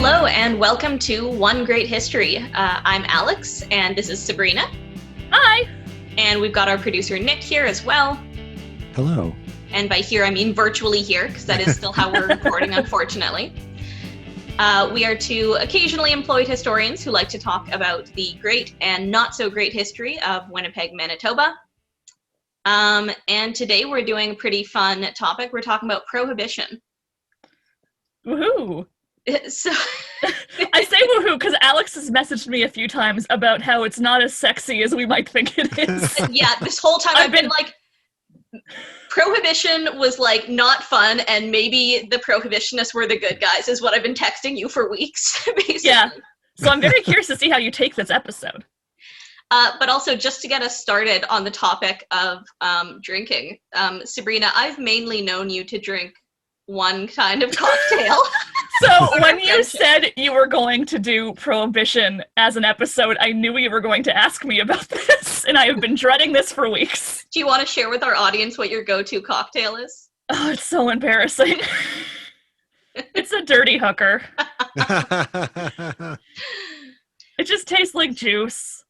Hello and welcome to One Great History. I'm Alex and this is Sabrina. Hi! And we've got our producer Nick here as well. Hello. And by here I mean virtually here, because that is still how we're recording, unfortunately. We are two occasionally employed historians who like to talk about the great and not so great history of Winnipeg, Manitoba. And today we're doing a pretty fun topic. We're talking about Prohibition. Woohoo! So I say woohoo because Alex has messaged me a few times about how it's not as sexy as we might think it is. Yeah, this whole time I've been like, Prohibition was like not fun, and maybe the prohibitionists were the good guys, is what I've been texting you for weeks, basically. Yeah, so I'm very curious to see how you take this episode. But also, just to get us started on the topic of drinking, Sabrina, I've mainly known you to drink one kind of cocktail. So when you said you were going to do Prohibition as an episode, I knew you were going to ask me about this, and I have been dreading this for weeks. Do you want to share with our audience what your go-to cocktail is? Oh, it's so embarrassing. It's a dirty hooker. It just tastes like juice.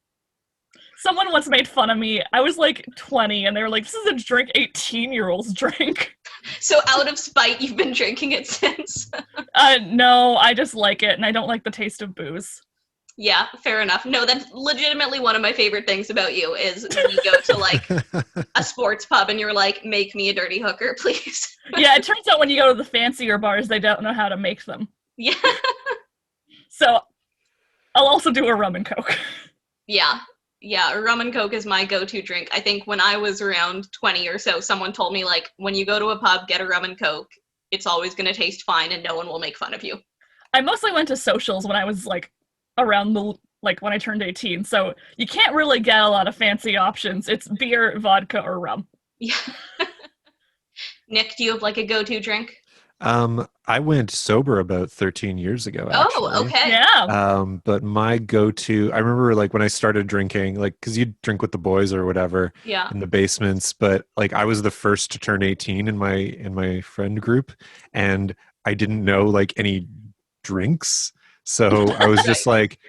Someone once made fun of me. I was like 20, and they were like, this is a drink 18-year-olds drink. So out of spite, you've been drinking it since? No, I just like it, and I don't like the taste of booze. Yeah, fair enough. No, that's legitimately one of my favorite things about you, is when you go to, like, a sports pub and you're like, make me a dirty hooker, please. Yeah, it turns out when you go to the fancier bars, they don't know how to make them. Yeah. So, I'll also do a rum and coke. Yeah, rum and coke is my go-to drink. I think when I was around 20 or so, someone told me, like, when you go to a pub, get a rum and coke. It's always going to taste fine and no one will make fun of you. I mostly went to socials when I was, like, around when I turned 18, so you can't really get a lot of fancy options. It's beer, vodka, or rum. Yeah. Nick, do you have, like, a go-to drink? I went sober about 13 years ago, actually. Oh, okay. Yeah. But my go-to, I remember, like, when I started drinking, like, because you'd drink with the boys or whatever in the basements, but, like, I was the first to turn 18 in my friend group, and I didn't know, like, any drinks, so I was just like,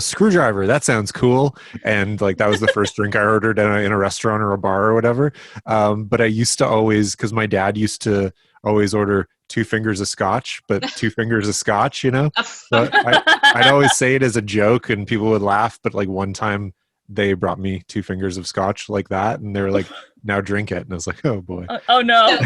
screwdriver, that sounds cool, and, like, that was the first drink I ordered in a restaurant or a bar or whatever. But I used to always, because my dad used to always order 2 fingers of scotch, but 2 fingers of scotch, you know? So I'd always say it as a joke and people would laugh, but, like, one time they brought me 2 fingers of scotch like that, and they were like, now drink it. And I was like, oh boy. Oh no.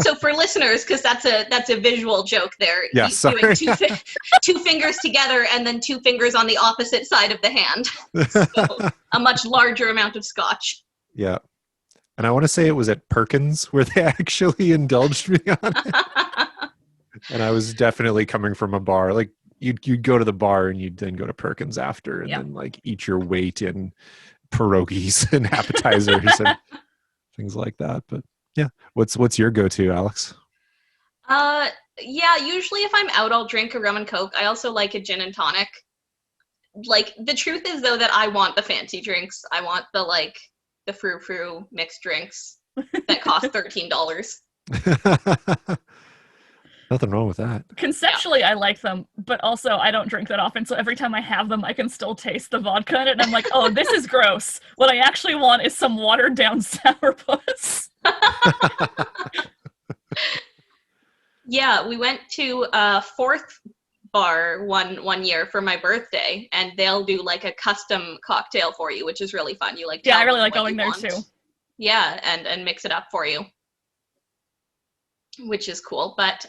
So for listeners, because that's a visual joke there. Yeah, sorry. Doing 2 fingers together and then 2 fingers on the opposite side of the hand. So a much larger amount of scotch. Yeah. And I want to say it was at Perkins where they actually indulged me on it. And I was definitely coming from a bar. Like, you'd go to the bar and you'd then go to Perkins after and then, like, eat your weight in pierogies and appetizers and things like that. But yeah, what's your go-to, Alex? Yeah, usually if I'm out, I'll drink a rum and coke. I also like a gin and tonic. Like, the truth is, though, that I want the fancy drinks. I want the frou-frou mixed drinks that cost $13. Nothing wrong with that. Conceptually, I like them, but also I don't drink that often, so every time I have them, I can still taste the vodka in it, and I'm like, oh, this is gross. What I actually want is some watered-down sourpuss. Yeah, we went to a Fourth bar one year for my birthday, and they'll do, like, a custom cocktail for you, which is really fun. You, like, yeah, I really like going there too. Yeah, and mix it up for you, which is cool. But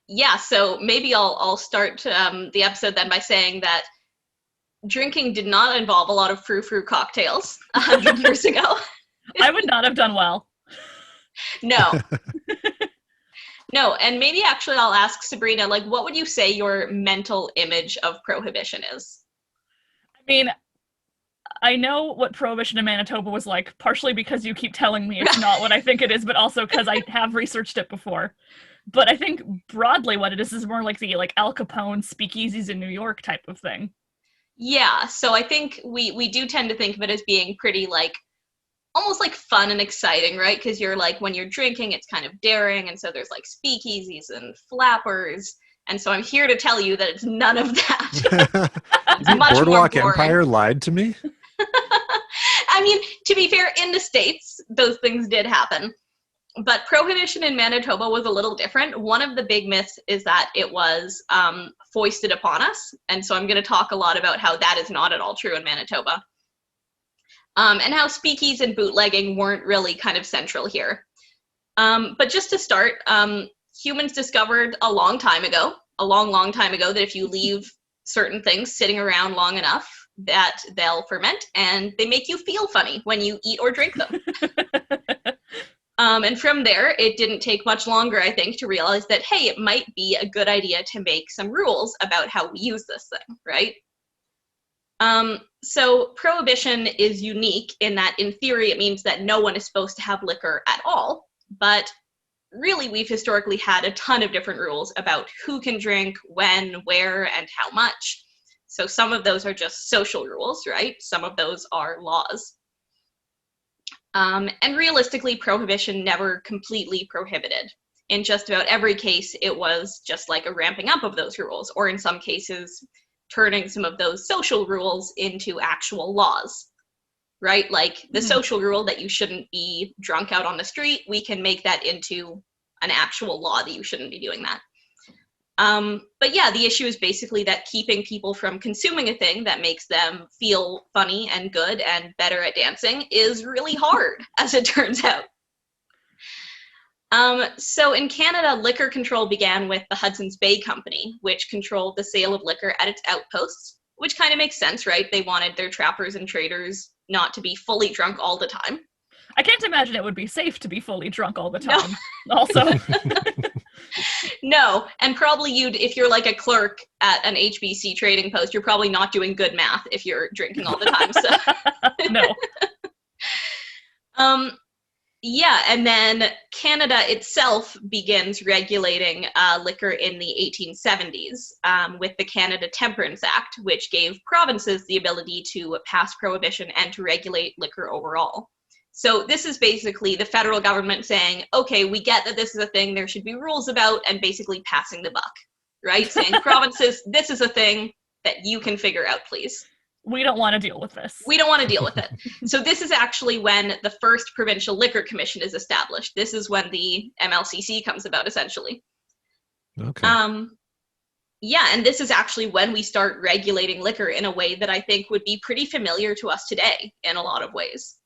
yeah, so maybe I'll start the episode then by saying that drinking did not involve a lot of frou-frou cocktails 100 years ago. I would not have done well. No. No, and maybe actually I'll ask Sabrina, like, what would you say your mental image of Prohibition is? I mean, I know what Prohibition in Manitoba was like, partially because you keep telling me it's not what I think it is, but also because I have researched it before. But I think broadly what it is more like the Al Capone speakeasies in New York type of thing. Yeah, so I think we do tend to think of it as being pretty, like, almost like fun and exciting, right? Because you're like, when you're drinking, it's kind of daring, and so there's like speakeasies and flappers, And so I'm here to tell you that it's none of that. The Boardwalk Empire lied to me? I mean, to be fair, in the States, those things did happen. But Prohibition in Manitoba was a little different. One of the big myths is that it was foisted upon us. And so I'm going to talk a lot about how that is not at all true in Manitoba. And how speakeasies and bootlegging weren't really kind of central here. But just to start, humans discovered a long time ago, that if you leave certain things sitting around long enough, that they'll ferment and they make you feel funny when you eat or drink them. And from there, it didn't take much longer, I think, to realize that, hey, it might be a good idea to make some rules about how we use this thing, right? So Prohibition is unique in that, in theory, it means that no one is supposed to have liquor at all. But really, we've historically had a ton of different rules about who can drink, when, where, and how much. So some of those are just social rules, right? Some of those are laws. And realistically, Prohibition never completely prohibited. In just about every case, it was just like a ramping up of those rules, or in some cases, turning some of those social rules into actual laws, right? Like the social rule that you shouldn't be drunk out on the street, we can make that into an actual law that you shouldn't be doing that. But yeah, the issue is basically that keeping people from consuming a thing that makes them feel funny and good and better at dancing is really hard, as it turns out. So in Canada, liquor control began with the Hudson's Bay Company, which controlled the sale of liquor at its outposts, which kind of makes sense, right? They wanted their trappers and traders not to be fully drunk all the time. I can't imagine it would be safe to be fully drunk all the time. No. Also. No, and probably if you're like a clerk at an HBC trading post, you're probably not doing good math if you're drinking all the time. So. No. Yeah, and then Canada itself begins regulating liquor in the 1870s with the Canada Temperance Act, which gave provinces the ability to pass prohibition and to regulate liquor overall. So this is basically the federal government saying, okay, we get that this is a thing there should be rules about, and basically passing the buck, right? Saying, provinces, this is a thing that you can figure out, please. We don't want to deal with this. We don't want to deal with it. So this is actually when the first Provincial Liquor Commission is established. This is when the MLCC comes about, essentially. Okay. Yeah, and this is actually when we start regulating liquor in a way that I think would be pretty familiar to us today in a lot of ways.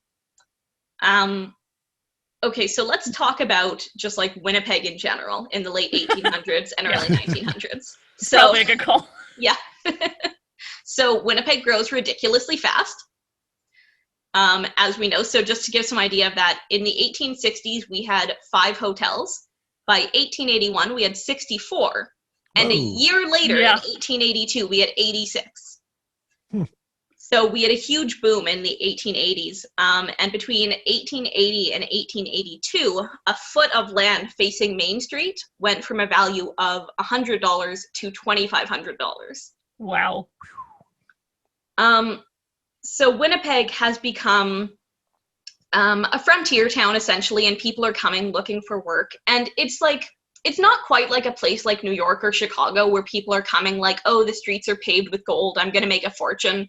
Okay, so let's talk about just like Winnipeg in general in the late 1800s and early 1900s. So, probably a good call. Yeah. So Winnipeg grows ridiculously fast, as we know. So just to give some idea of that, in the 1860s, we had 5 hotels. By 1881, we had 64. And a year later, in 1882, we had 86. So we had a huge boom in the 1880s. And between 1880 and 1882, a foot of land facing Main Street went from a value of $100 to $2,500. Wow. So Winnipeg has become a frontier town, essentially, and people are coming looking for work. And it's not quite like a place like New York or Chicago where people are coming like, oh, the streets are paved with gold, I'm going to make a fortune.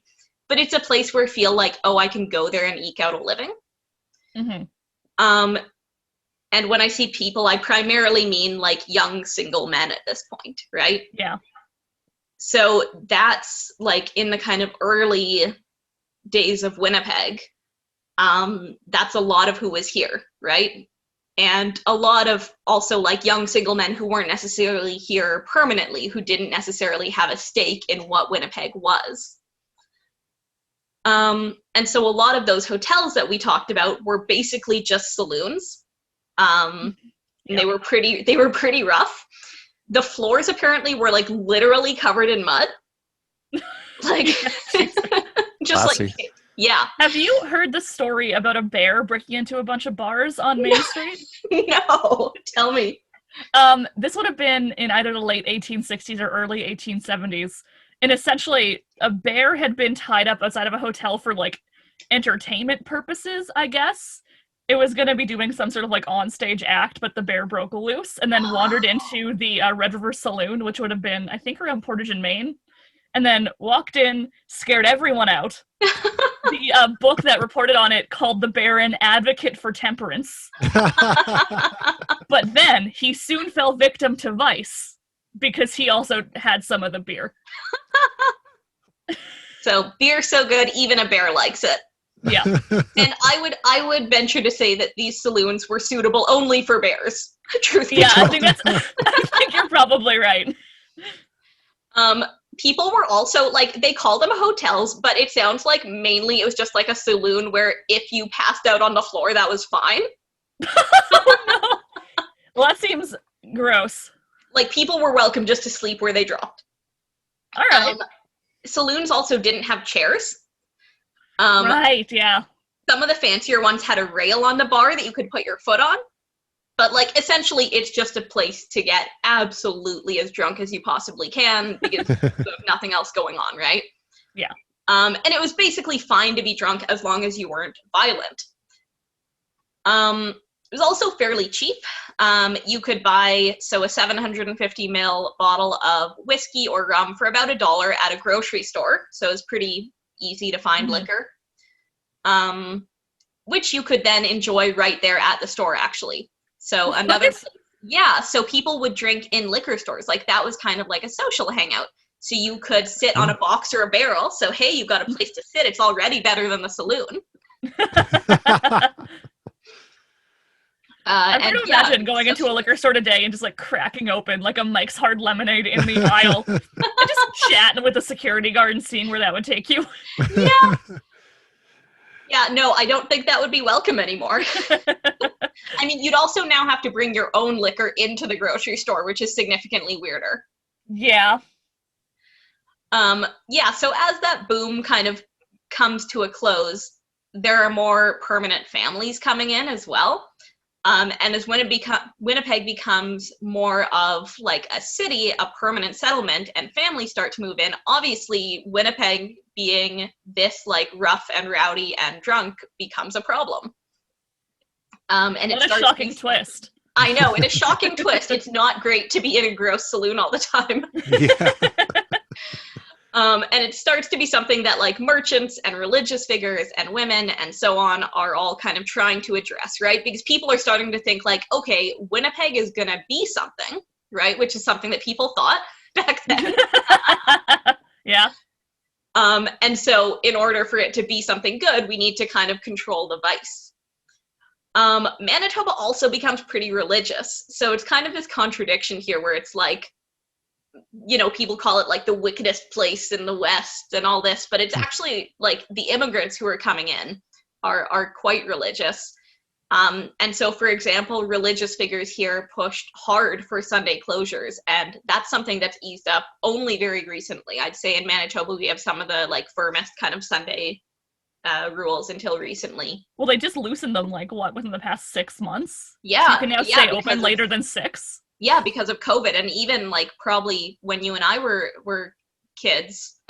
But it's a place where I feel like, oh, I can go there and eke out a living. Mm-hmm. And when I see people, I primarily mean like young single men at this point, right? Yeah. So that's like in the kind of early days of Winnipeg, that's a lot of who was here, right? And a lot of also like young single men who weren't necessarily here permanently, who didn't necessarily have a stake in what Winnipeg was. And so a lot of those hotels that we talked about were basically just saloons. And they were pretty rough. The floors apparently were like literally covered in mud. Like just Classy. like, yeah. Have you heard the story about a bear breaking into a bunch of bars on Main Street? No, tell me. This would have been in either the late 1860s or early 1870s. And essentially, a bear had been tied up outside of a hotel for, like, entertainment purposes, I guess. it was going to be doing some sort of like on-stage act, but the bear broke loose and then wandered into the Red River Saloon, which would have been, I think, around Portage in Maine, and then walked in, scared everyone out. The book that reported on it called The Bear an Advocate for Temperance. But then he soon fell victim to vice because he also had some of the beer. So beer so good, even a bear likes it. Yeah. And I would venture to say that these saloons were suitable only for bears. Truth be told. I think you're probably right. People were also, like, they call them hotels, but it sounds like mainly it was just like a saloon where if you passed out on the floor, that was fine. Oh, no. Well, that seems gross. Like, people were welcome just to sleep where they dropped. All right. Saloons also didn't have chairs. Right, yeah. Some of the fancier ones had a rail on the bar that you could put your foot on. But, like, essentially, it's just a place to get absolutely as drunk as you possibly can because there's nothing else going on, right? Yeah. And it was basically fine to be drunk as long as you weren't violent. It was also fairly cheap. You could buy, a 750 ml bottle of whiskey or rum for about $1 at a grocery store. So it was pretty easy to find liquor. Which you could then enjoy right there at the store, actually. So so people would drink in liquor stores. Like, that was kind of like a social hangout. So you could sit on a box or a barrel. So, hey, you've got a place to sit. It's already better than the saloon. I'm going to imagine going into a liquor store today and just, like, cracking open, like, a Mike's Hard Lemonade in the aisle. And just chatting with the security guard and seeing where that would take you. Yeah. Yeah, no, I don't think that would be welcome anymore. I mean, you'd also now have to bring your own liquor into the grocery store, which is significantly weirder. Yeah. So as that boom kind of comes to a close, there are more permanent families coming in as well. And as Winnipeg becomes more of like a city, a permanent settlement, and families start to move in, obviously Winnipeg being this like rough and rowdy and drunk becomes a problem. And what a shocking twist. I know, in a shocking twist. It's not great to be in a gross saloon all the time. Yeah. And it starts to be something that like merchants and religious figures and women and so on are all kind of trying to address, right? Because people are starting to think like, okay, Winnipeg is going to be something, right? Which is something that people thought back then. Yeah. And so in order for it to be something good, we need to kind of control the vice. Manitoba also becomes pretty religious. So it's kind of this contradiction here where it's like, you know, people call it like the wickedest place in the West and all this, but it's actually like the immigrants who are coming in are quite religious. And so, for example, religious figures here pushed hard for Sunday closures, and that's something that's eased up only very recently. I'd say in Manitoba, we have some of the like firmest kind of Sunday rules until recently. Well, they just loosened them like what, within the past 6 months? Yeah. So you can now stay open later than 6? Yeah, because of COVID, and even like probably when you and I were kids,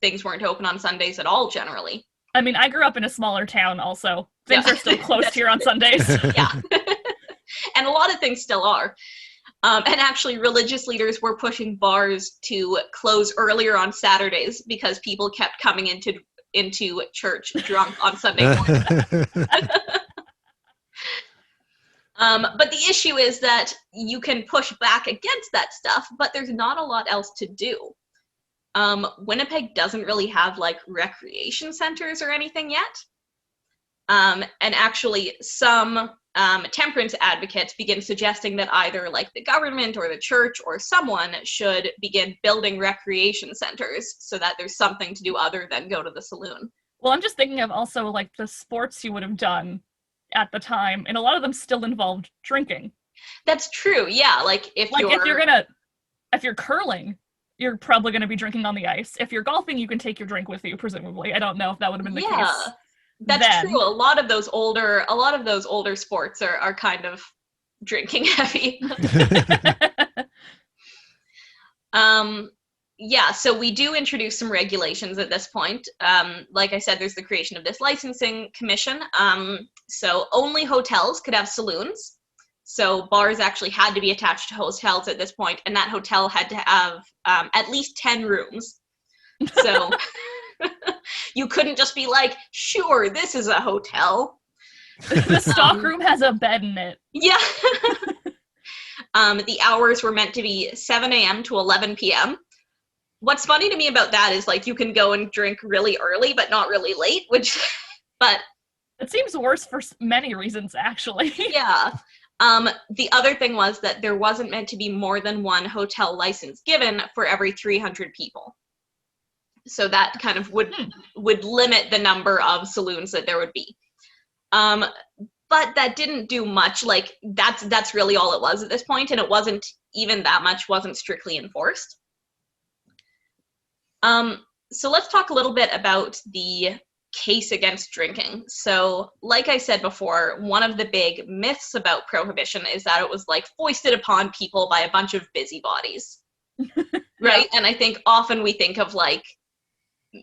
things weren't open on Sundays at all generally. I mean, I grew up in a smaller town also. Things are still closed here on Sundays. Yeah. And a lot of things still are. And actually, religious leaders were pushing bars to close earlier on Saturdays because people kept coming into church drunk on Sunday morning. But the issue is that you can push back against that stuff, but there's not a lot else to do. Winnipeg doesn't really have like recreation centers or anything yet. And actually some temperance advocates begin suggesting that either like the government or the church or someone should begin building recreation centers so that there's something to do other than go to the saloon. Well, I'm just thinking of also like the sports you would have done at the time, and a lot of them still involved drinking. That's true. Yeah, like if you're curling, you're probably gonna be drinking on the ice. If you're golfing, you can take your drink with you, presumably. I don't know if that would have been the case. That's true. A lot of those older sports are kind of drinking heavy. So we do introduce some regulations at this point. Like I said, there's the creation of this licensing commission. So only hotels could have saloons. So bars actually had to be attached to hotels at this point, and that hotel had to have at least 10 rooms. So you couldn't just be like, sure, this is a hotel. The stock room has a bed in it. Yeah. The hours were meant to be 7 a.m. to 11 p.m. What's funny to me about that is, like, you can go and drink really early, but not really late, but... It seems worse for many reasons, actually. Yeah. The other thing was that there wasn't meant to be more than one hotel license given for every 300 people. So that kind of would limit the number of saloons that there would be. But that didn't do much. Like, that's really all it was at this point, and it wasn't even that much, wasn't strictly enforced. So let's talk a little bit about the case against drinking. So, like I said before, one of the big myths about Prohibition is that it was, like, foisted upon people by a bunch of busybodies, right? And I think often we think of, like,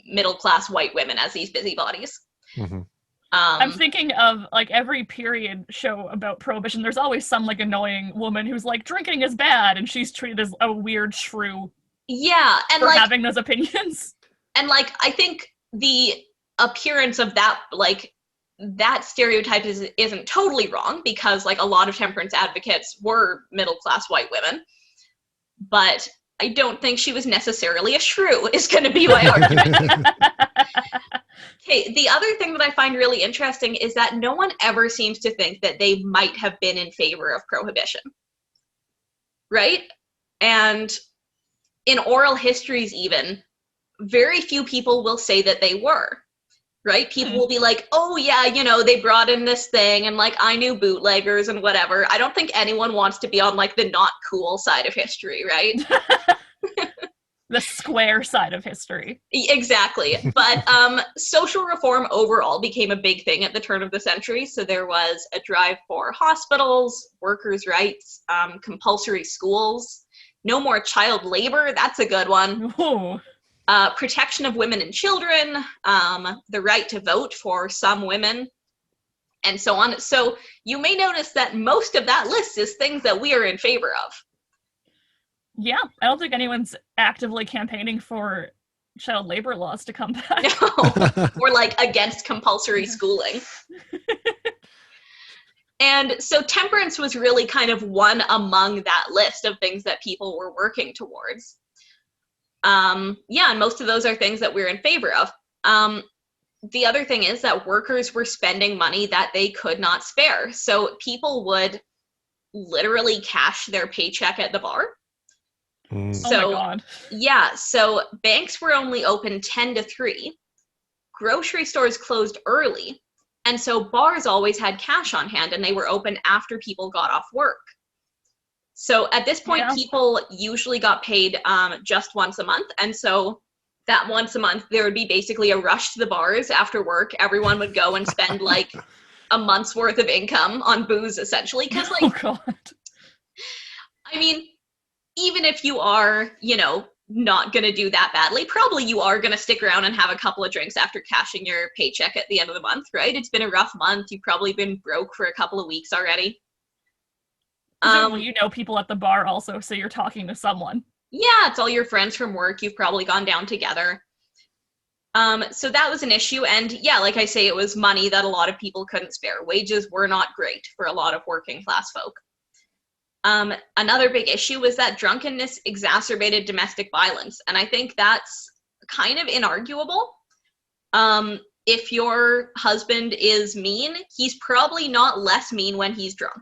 middle-class white women as these busybodies. Mm-hmm. I'm thinking of, like, every period show about Prohibition, there's always some, like, annoying woman who's like, drinking is bad, and she's treated as a weird shrew. Yeah, and, for like, having those opinions. And, like, I think the appearance of that, like, that stereotype isn't totally wrong, because, like, a lot of temperance advocates were middle-class white women, but I don't think she was necessarily a shrew, is going to be my argument. Okay, the other thing that I find really interesting is that no one ever seems to think that they might have been in favor of Prohibition, right? And in oral histories even, very few people will say that they were, right? People will be like, oh yeah, you know, they brought in this thing, and, like, I knew bootleggers and whatever. I don't think anyone wants to be on, like, the not cool side of history, right? The square side of history. Exactly. But social reform overall became a big thing at the turn of the century. So there was a drive for hospitals, workers' rights, compulsory schools, no more child labor. That's a good one. Protection of women and children, the right to vote for some women, and so on. So you may notice that most of that list is things that we are in favor of. Yeah, I don't think anyone's actively campaigning for child labor laws to come back. No, or, like, against compulsory schooling. And so temperance was really kind of one among that list of things that people were working towards. Yeah, and most of those are things that we're in favor of. The other thing is that workers were spending money that they could not spare. So people would literally cash their paycheck at the bar. So, oh my God. Yeah, so banks were only open 10 to 3. Grocery stores closed early. And so bars always had cash on hand, and they were open after people got off work. So at this point, people usually got paid just once a month. And so that once a month, there would be basically a rush to the bars after work. Everyone would go and spend, like, a month's worth of income on booze, essentially. Because, like, oh God. I mean, even if you are, you know, not going to do that badly, probably you are going to stick around and have a couple of drinks after cashing your paycheck at the end of the month, right? It's been a rough month. You've probably been broke for a couple of weeks already. You know people at the bar also, so you're talking to someone. Yeah, it's all your friends from work. You've probably gone down together. So that was an issue. And yeah, like I say, it was money that a lot of people couldn't spare. Wages were not great for a lot of working class folk. Another big issue was that drunkenness exacerbated domestic violence. And I think that's kind of inarguable. If your husband is mean, he's probably not less mean when he's drunk.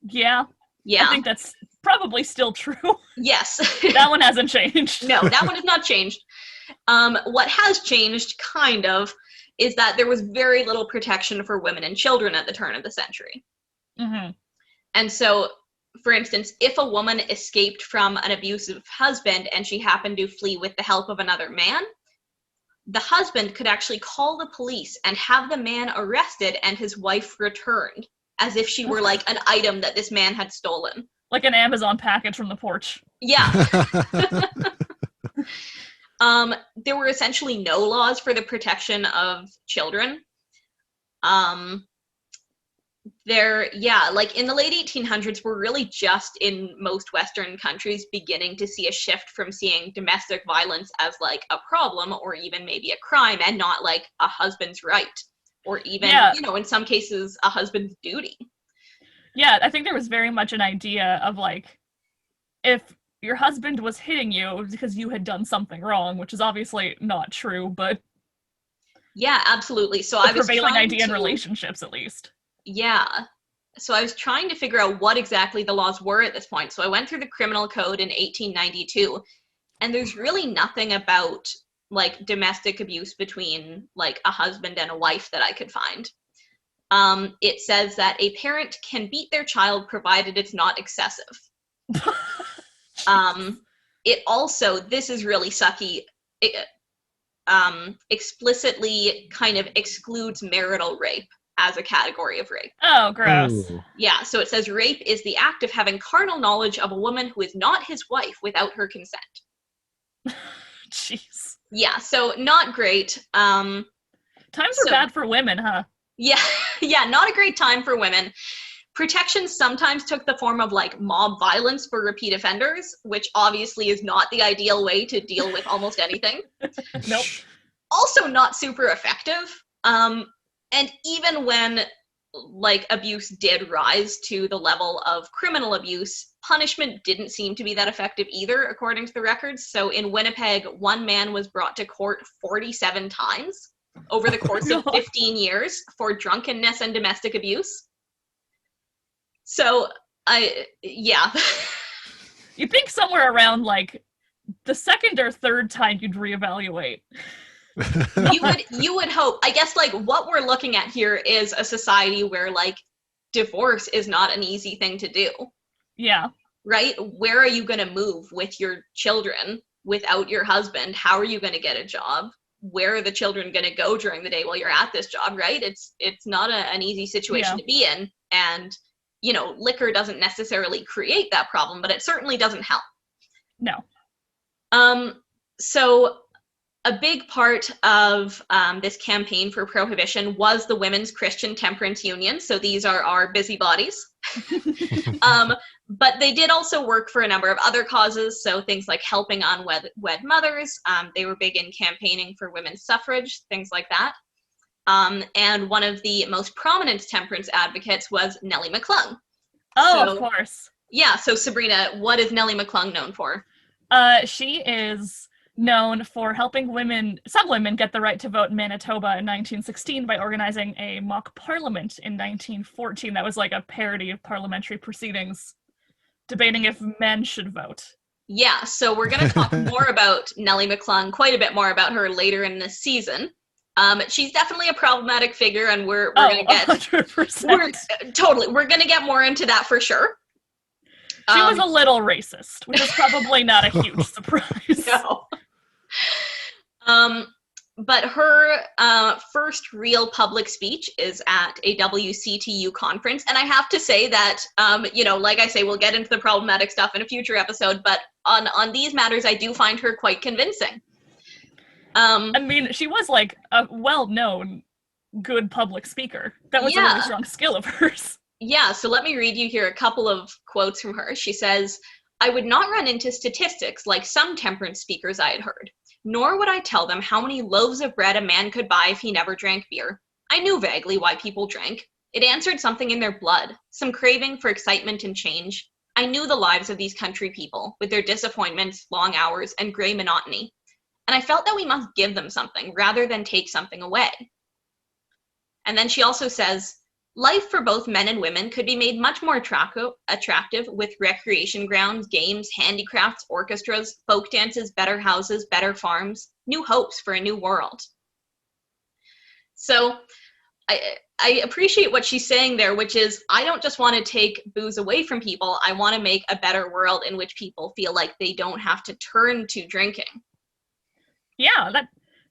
Yeah. Yeah. I think that's probably still true. Yes. That one hasn't changed. No, that one has not changed. What has changed, kind of, is that there was very little protection for women and children at the turn of the century. Mm-hmm. And so, for instance, if a woman escaped from an abusive husband and she happened to flee with the help of another man, the husband could actually call the police and have the man arrested and his wife returned, as if she were, like, an item that this man had stolen. Like an Amazon package from the porch. Yeah. There were essentially no laws for the protection of children. Like in the late 1800s, we're really just in most Western countries beginning to see a shift from seeing domestic violence as like a problem or even maybe a crime and not like a husband's right or even, in some cases, a husband's duty. Yeah, I think there was very much an idea of like, if your husband was hitting you, it was because you had done something wrong, which is obviously not true, but... Yeah, absolutely. So the prevailing idea in relationships, at least. Yeah. So I was trying to figure out what exactly the laws were at this point. So I went through the criminal code in 1892, and there's really nothing about like domestic abuse between like a husband and a wife that I could find. It says that a parent can beat their child provided it's not excessive. It also, this is really sucky, explicitly kind of excludes marital rape as a category of rape. Oh, gross. Ooh. Yeah, so it says rape is the act of having carnal knowledge of a woman who is not his wife without her consent. Jeez. Yeah, so not great. Times are bad for women, huh? Yeah, not a great time for women. Protection sometimes took the form of like mob violence for repeat offenders, which obviously is not the ideal way to deal with almost anything. Nope. Also not super effective. And even when like abuse did rise to the level of criminal abuse, punishment didn't seem to be that effective either, according to the records. So in Winnipeg, one man was brought to court 47 times over the course of 15 years for drunkenness and domestic abuse. So, You'd think somewhere around, like, the second or third time you'd reevaluate. You would hope. I guess, like, what we're looking at here is a society where, like, divorce is not an easy thing to do. Yeah. Right? Where are you going to move with your children without your husband? How are you going to get a job? Where are the children going to go during the day while you're at this job, right? It's not an easy situation to be in, and liquor doesn't necessarily create that problem, but it certainly doesn't help. No. So a big part of this campaign for prohibition was the Women's Christian Temperance Union. So these are our busybodies. But they did also work for a number of other causes. So things like helping unwed mothers. They were big in campaigning for women's suffrage, things like that. And one of the most prominent temperance advocates was Nellie McClung. Oh, of course. Yeah, so Sabrina, what is Nellie McClung known for? She is known for helping some women get the right to vote in Manitoba in 1916 by organizing a mock parliament in 1914 that was like a parody of parliamentary proceedings, debating if men should vote. Yeah, so we're going to talk more about Nellie McClung, quite a bit more about her later in this season. She's definitely a problematic figure, and we're going to get 100%. We're going to get more into that for sure. She was a little racist, which is probably not a huge surprise. No. But her first real public speech is at a WCTU conference, and I have to say that like I say, we'll get into the problematic stuff in a future episode, but on these matters, I do find her quite convincing. I mean, she was like a well-known good public speaker. That was a really strong skill of hers. Yeah, so let me read you here a couple of quotes from her. She says, "I would not run into statistics like some temperance speakers I had heard, nor would I tell them how many loaves of bread a man could buy if he never drank beer. I knew vaguely why people drank. It answered something in their blood, some craving for excitement and change. I knew the lives of these country people, with their disappointments, long hours, and gray monotony. And I felt that we must give them something rather than take something away." And then she also says, "Life for both men and women could be made much more attractive with recreation grounds, games, handicrafts, orchestras, folk dances, better houses, better farms, new hopes for a new world." So I appreciate what she's saying there, which is, I don't just want to take booze away from people. I want to make a better world in which people feel like they don't have to turn to drinking. Yeah,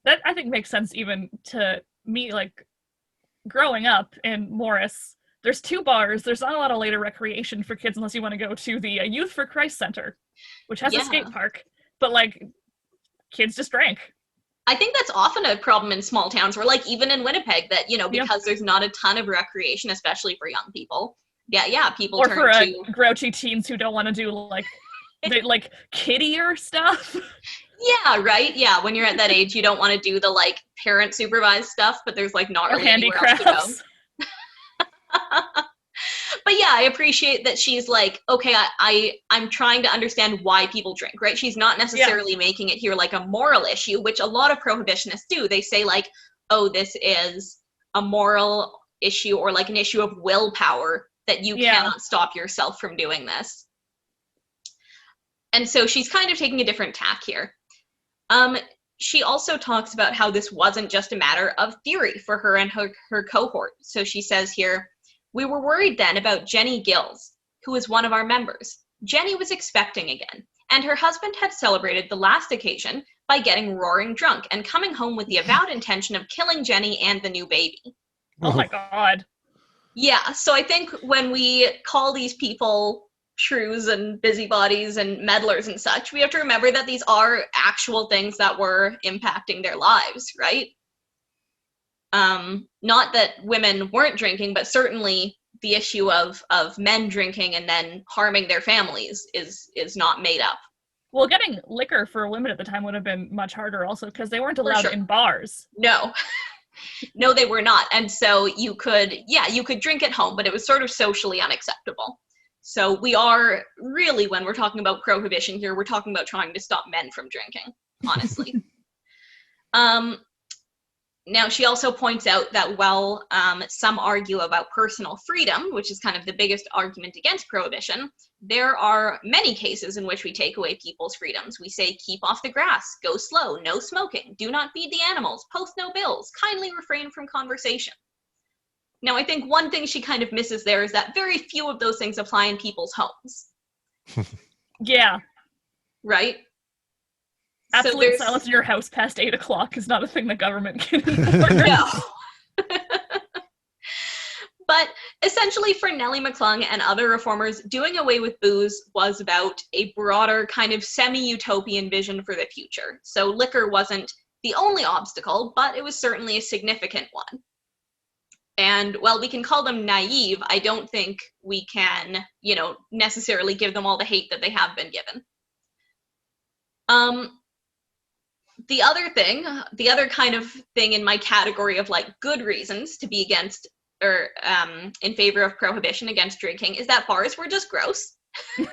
that I think makes sense even to me, like, growing up in Morris, there's 2 bars. There's not a lot of later recreation for kids unless you want to go to the Youth for Christ Center, which has a skate park. But, like, kids just drank. I think that's often a problem in small towns, or like even in Winnipeg, that, you know, because there's not a ton of recreation, especially for young people. Yeah, people or turn for to grouchy teens who don't want to do like kiddier stuff. Yeah, right. Yeah, when you're at that age, you don't want to do the like parent supervised stuff, but there's like not Or really anywhere else to go. handicrafts. But yeah, I appreciate that she's like, okay, I'm trying to understand why people drink, right? She's not necessarily making it here like a moral issue, which a lot of prohibitionists do. They say like, oh, this is a moral issue or like an issue of willpower that you cannot stop yourself from doing this. And so she's kind of taking a different tack here. She also talks about how this wasn't just a matter of theory for her and her cohort. So she says here, we were worried then about Jenny Gills, who was one of our members. Jenny was expecting again, and her husband had celebrated the last occasion by getting roaring drunk and coming home with the avowed intention of killing Jenny and the new baby. Oh my God. Yeah, so I think when we call these people shrews and busybodies and meddlers and such, we have to remember that these are actual things that were impacting their lives, right? Not that women weren't drinking, but certainly the issue of men drinking and then harming their families is not made up. Well, getting liquor for women at the time would have been much harder also because they weren't allowed in bars. No. No, they were not. And so you could drink at home, but it was sort of socially unacceptable. So we are really, when we're talking about prohibition here, we're talking about trying to stop men from drinking, honestly. Now, she also points out that while some argue about personal freedom, which is kind of the biggest argument against prohibition, there are many cases in which we take away people's freedoms. We say, keep off the grass, go slow, no smoking, do not feed the animals, post no bills, kindly refrain from conversation. Now, I think one thing she kind of misses there is that very few of those things apply in people's homes. Yeah. Right? Absolute silence in your house past 8 o'clock is not a thing the government can enforce. No. But essentially for Nellie McClung and other reformers, doing away with booze was about a broader kind of semi-utopian vision for the future. So liquor wasn't the only obstacle, but it was certainly a significant one. And while we can call them naive, I don't think we can, necessarily give them all the hate that they have been given. The other kind of thing in my category of like good reasons to be against or in favor of prohibition against drinking is that bars were just gross. So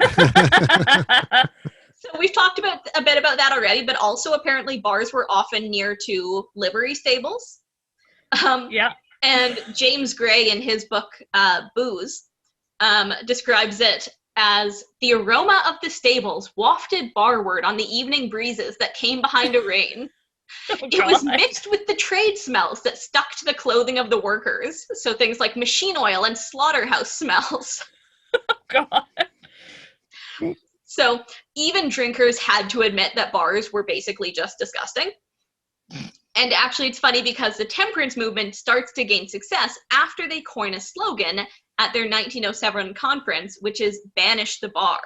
we've talked a bit about that already, but also apparently bars were often near to livery stables. And James Gray in his book Booze describes it as the aroma of the stables wafted barward on the evening breezes that came behind a rain. It was mixed with the trade smells that stuck to the clothing of the workers. So things like machine oil and slaughterhouse smells. Oh, God. So even drinkers had to admit that bars were basically just disgusting. And actually, it's funny because the temperance movement starts to gain success after they coin a slogan at their 1907 conference, which is banish the bar.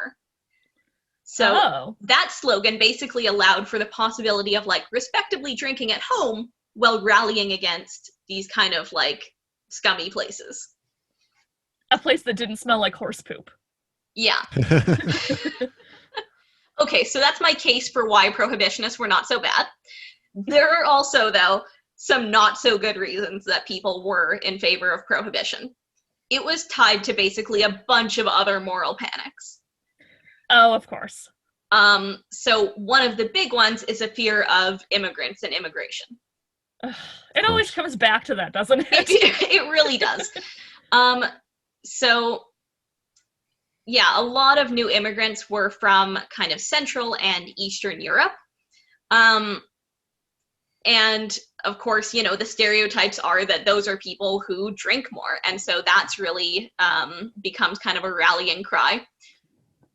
So that slogan basically allowed for the possibility of like respectably drinking at home while rallying against these kind of like scummy places. A place that didn't smell like horse poop. Yeah. Okay, so that's my case for why prohibitionists were not so bad. There are also, though, some not so good reasons that people were in favor of prohibition. It was tied to basically a bunch of other moral panics. Oh, of course. So one of the big ones is a fear of immigrants and immigration. It always comes back to that, doesn't it? It really does. So, yeah, a lot of new immigrants were from kind of Central and Eastern Europe. And of course, the stereotypes are that those are people who drink more. And so that's really becomes kind of a rallying cry.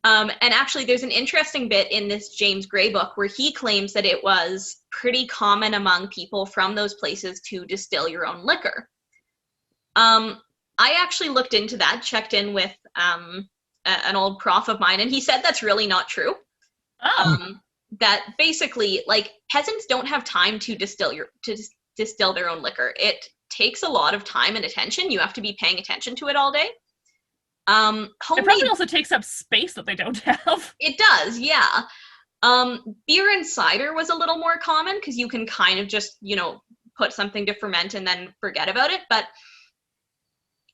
And actually, there's an interesting bit in this James Gray book where he claims that it was pretty common among people from those places to distill your own liquor. I actually looked into that, checked in with an old prof of mine, and he said that's really not true. that basically, like, peasants don't have time to distill their own liquor. It takes a lot of time and attention. You have to be paying attention to it all day. It probably also takes up space that they don't have. It does, yeah. Beer and cider was a little more common because you can kind of just, put something to ferment and then forget about it. But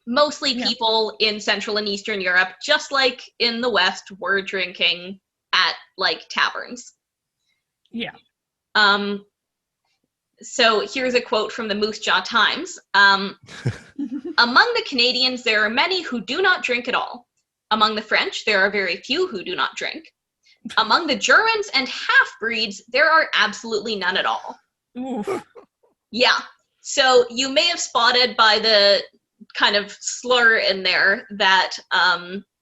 mostly people in Central and Eastern Europe, just like in the West, were drinking at, like, taverns. Yeah. So here's a quote from the Moose Jaw Times. Among the Canadians, there are many who do not drink at all. Among the French, there are very few who do not drink. Among the Germans and half-breeds, there are absolutely none at all. Oof. Yeah. So you may have spotted by the kind of slur in there that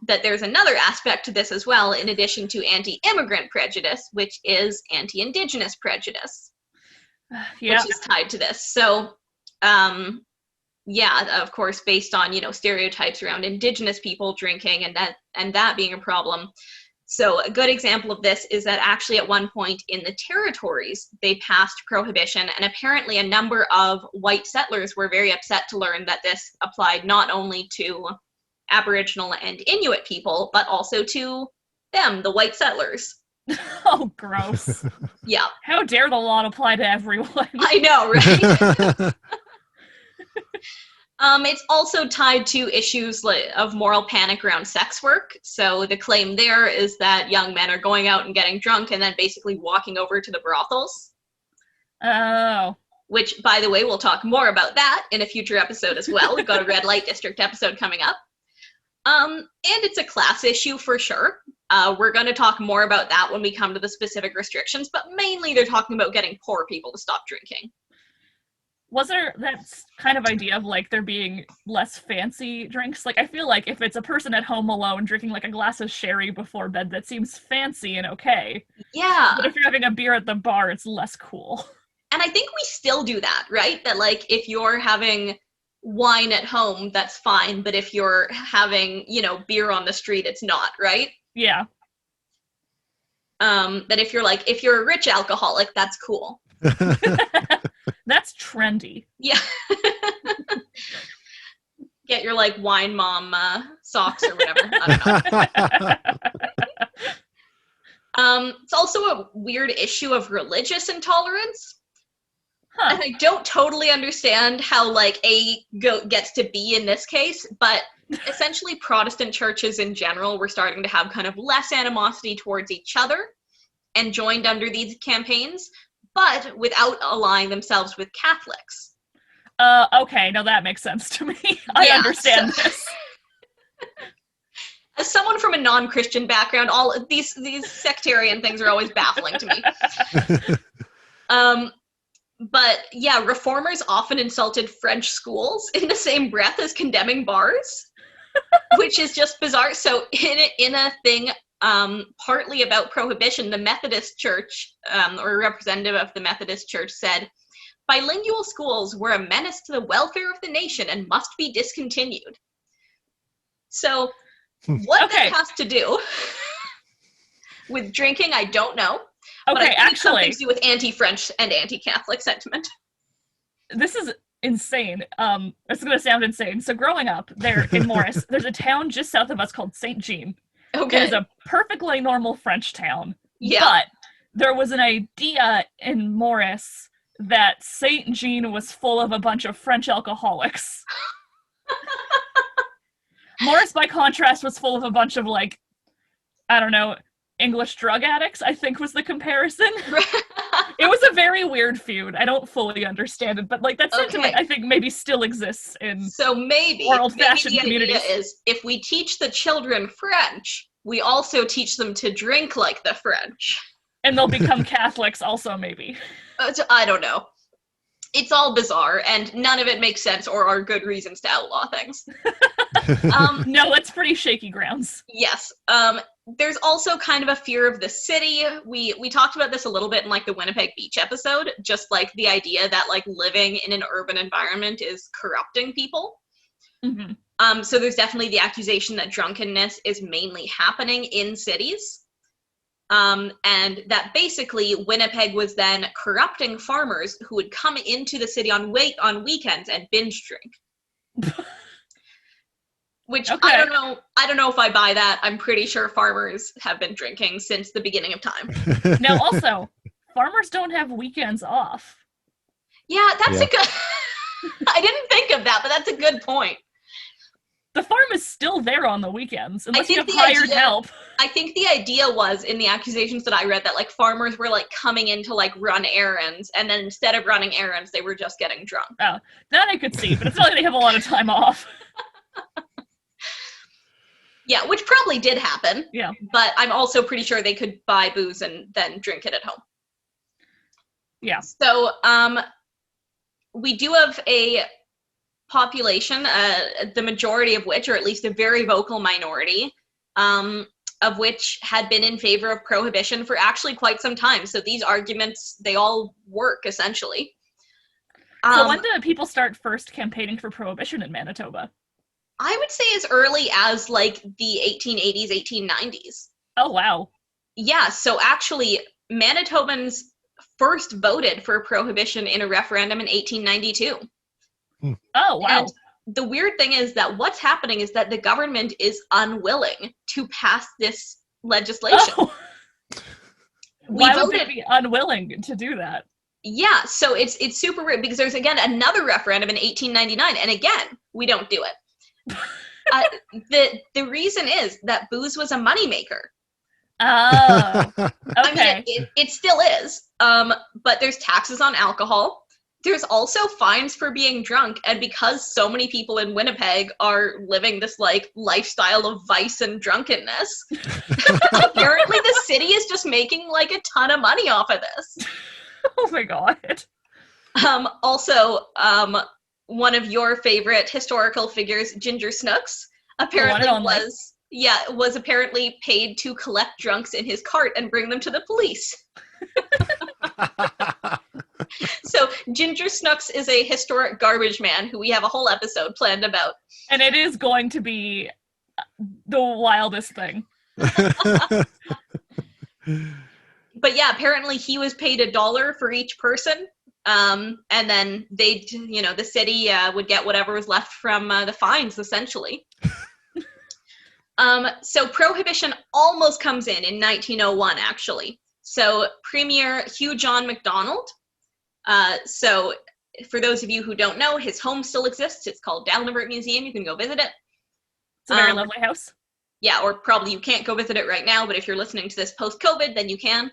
that there's another aspect to this as well, in addition to anti-immigrant prejudice, which is anti-Indigenous prejudice. Yeah. Which is tied to this. So, of course, based on, stereotypes around Indigenous people drinking and that being a problem. So a good example of this is that actually at one point in the territories, they passed Prohibition, and apparently a number of white settlers were very upset to learn that this applied not only to Aboriginal and Inuit people, but also to them, the white settlers. Oh, gross. Yeah. How dare the law apply to everyone? I know, right? It's also tied to issues of moral panic around sex work. So the claim there is that young men are going out and getting drunk and then basically walking over to the brothels. Oh. Which, by the way, we'll talk more about that in a future episode as well. We've got a red light district episode coming up. And it's a class issue for sure. We're going to talk more about that when we come to the specific restrictions, but mainly they're talking about getting poor people to stop drinking. Was there that kind of idea of, like, there being less fancy drinks? Like, I feel like if it's a person at home alone drinking, like, a glass of sherry before bed, that seems fancy and okay. Yeah. But if you're having a beer at the bar, it's less cool. And I think we still do that, right? That, like, if you're having wine at home, that's fine. But if you're having, beer on the street, it's not, right? Yeah. That if you're a rich alcoholic, that's cool. That's trendy. Yeah. Get your, like, wine mom socks or whatever. I don't know. It's also a weird issue of religious intolerance. Huh. And I don't totally understand how, like, a goat gets to be in this case, but essentially Protestant churches in general were starting to have kind of less animosity towards each other and joined under these campaigns, but without allying themselves with Catholics. Okay, now that makes sense to me. I understand this. As someone from a non-Christian background, all these sectarian things are always baffling to me. But yeah, reformers often insulted French schools in the same breath as condemning bars, which is just bizarre. So in a thing partly about Prohibition, the Methodist Church, or a representative of the Methodist Church said, bilingual schools were a menace to the welfare of the nation and must be discontinued. So what that has to do with drinking, I don't know. But Okay, I think it's something to do with anti-French and anti-Catholic sentiment. This is insane. It's going to sound insane. So growing up there in Morris, there's a town just south of us called Saint Jean. Okay. It is a perfectly normal French town. Yeah. But there was an idea in Morris that Saint Jean was full of a bunch of French alcoholics. Morris, by contrast, was full of a bunch of, like, I don't know, English drug addicts, I think was the comparison. It was a very weird feud. I don't fully understand it, but, like, that sentiment, I think, maybe still exists in more old-fashioned communities. The idea is, if we teach the children French, we also teach them to drink like the French. And they'll become Catholics also, maybe. I don't know. It's all bizarre, and none of it makes sense or are good reasons to outlaw things. No, it's pretty shaky grounds. Yes. There's also kind of a fear of the city. We talked about this a little bit in, like, the Winnipeg Beach episode, just, like, the idea that, like, living in an urban environment is corrupting people. Mm-hmm. So there's definitely the accusation that drunkenness is mainly happening in cities. And that basically Winnipeg was then corrupting farmers who would come into the city on weekends and binge drink. Which okay. I don't know if I buy that. I'm pretty sure farmers have been drinking since the beginning of time. Now also, farmers don't have weekends off. Yeah, that's a good I didn't think of that, but that's a good point. The farm is still there on the weekends, unless you have hired help. I think the idea was, in the accusations that I read, that like farmers were like coming in to like run errands, and then instead of running errands, they were just getting drunk. Oh, that I could see, but it's not like they have a lot of time off. Yeah, which probably did happen. Yeah. But I'm also pretty sure they could buy booze and then drink it at home. Yeah. So, we do have a population, the majority of which, or at least a very vocal minority, of which had been in favor of prohibition for actually quite some time. So these arguments, they all work, essentially. So when did people start first campaigning for prohibition in Manitoba? I would say as early as like the 1880s, 1890s. Oh, wow. Yeah, so actually, Manitobans first voted for prohibition in a referendum in 1892. Oh, wow. And the weird thing is that what's happening is that the government is unwilling to pass this legislation. Oh. Why would they be unwilling to do that? Yeah, so it's super weird because there's, again, another referendum in 1899, and again, we don't do it. The reason is that booze was a moneymaker. Oh, okay. I mean, it still is, but there's taxes on alcohol. There's also fines for being drunk, and because so many people in Winnipeg are living this like lifestyle of vice and drunkenness, apparently the city is just making like a ton of money off of this. Oh my god. Also, one of your favorite historical figures, Ginger Snooks, apparently was apparently paid to collect drunks in his cart and bring them to the police. So Ginger Snooks is a historic garbage man who we have a whole episode planned about. And it is going to be the wildest thing. But yeah, apparently he was paid $1 for each person. And then they, the city would get whatever was left from the fines, essentially. So prohibition almost comes in 1901, actually. So Premier Hugh John MacDonald. So for those of you who don't know, his home still exists. It's called Dalnevert Museum. You can go visit it. It's a very lovely house. Yeah, or probably you can't go visit it right now, but if you're listening to this post-COVID, then you can.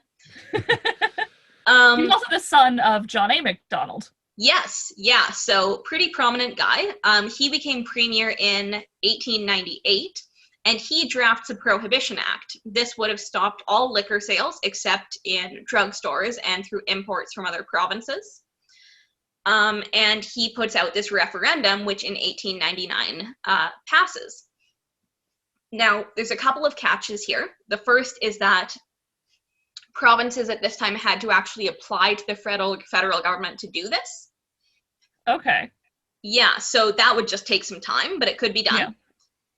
He's also the son of John A. MacDonald. Yes, yeah, so pretty prominent guy. He became premier in 1898, and he drafts a Prohibition Act. This would have stopped all liquor sales except in drugstores and through imports from other provinces. And he puts out this referendum, which in 1899 passes. Now, there's a couple of catches here. The first is that provinces at this time had to actually apply to the federal government to do this. Okay. Yeah, so that would just take some time, but it could be done.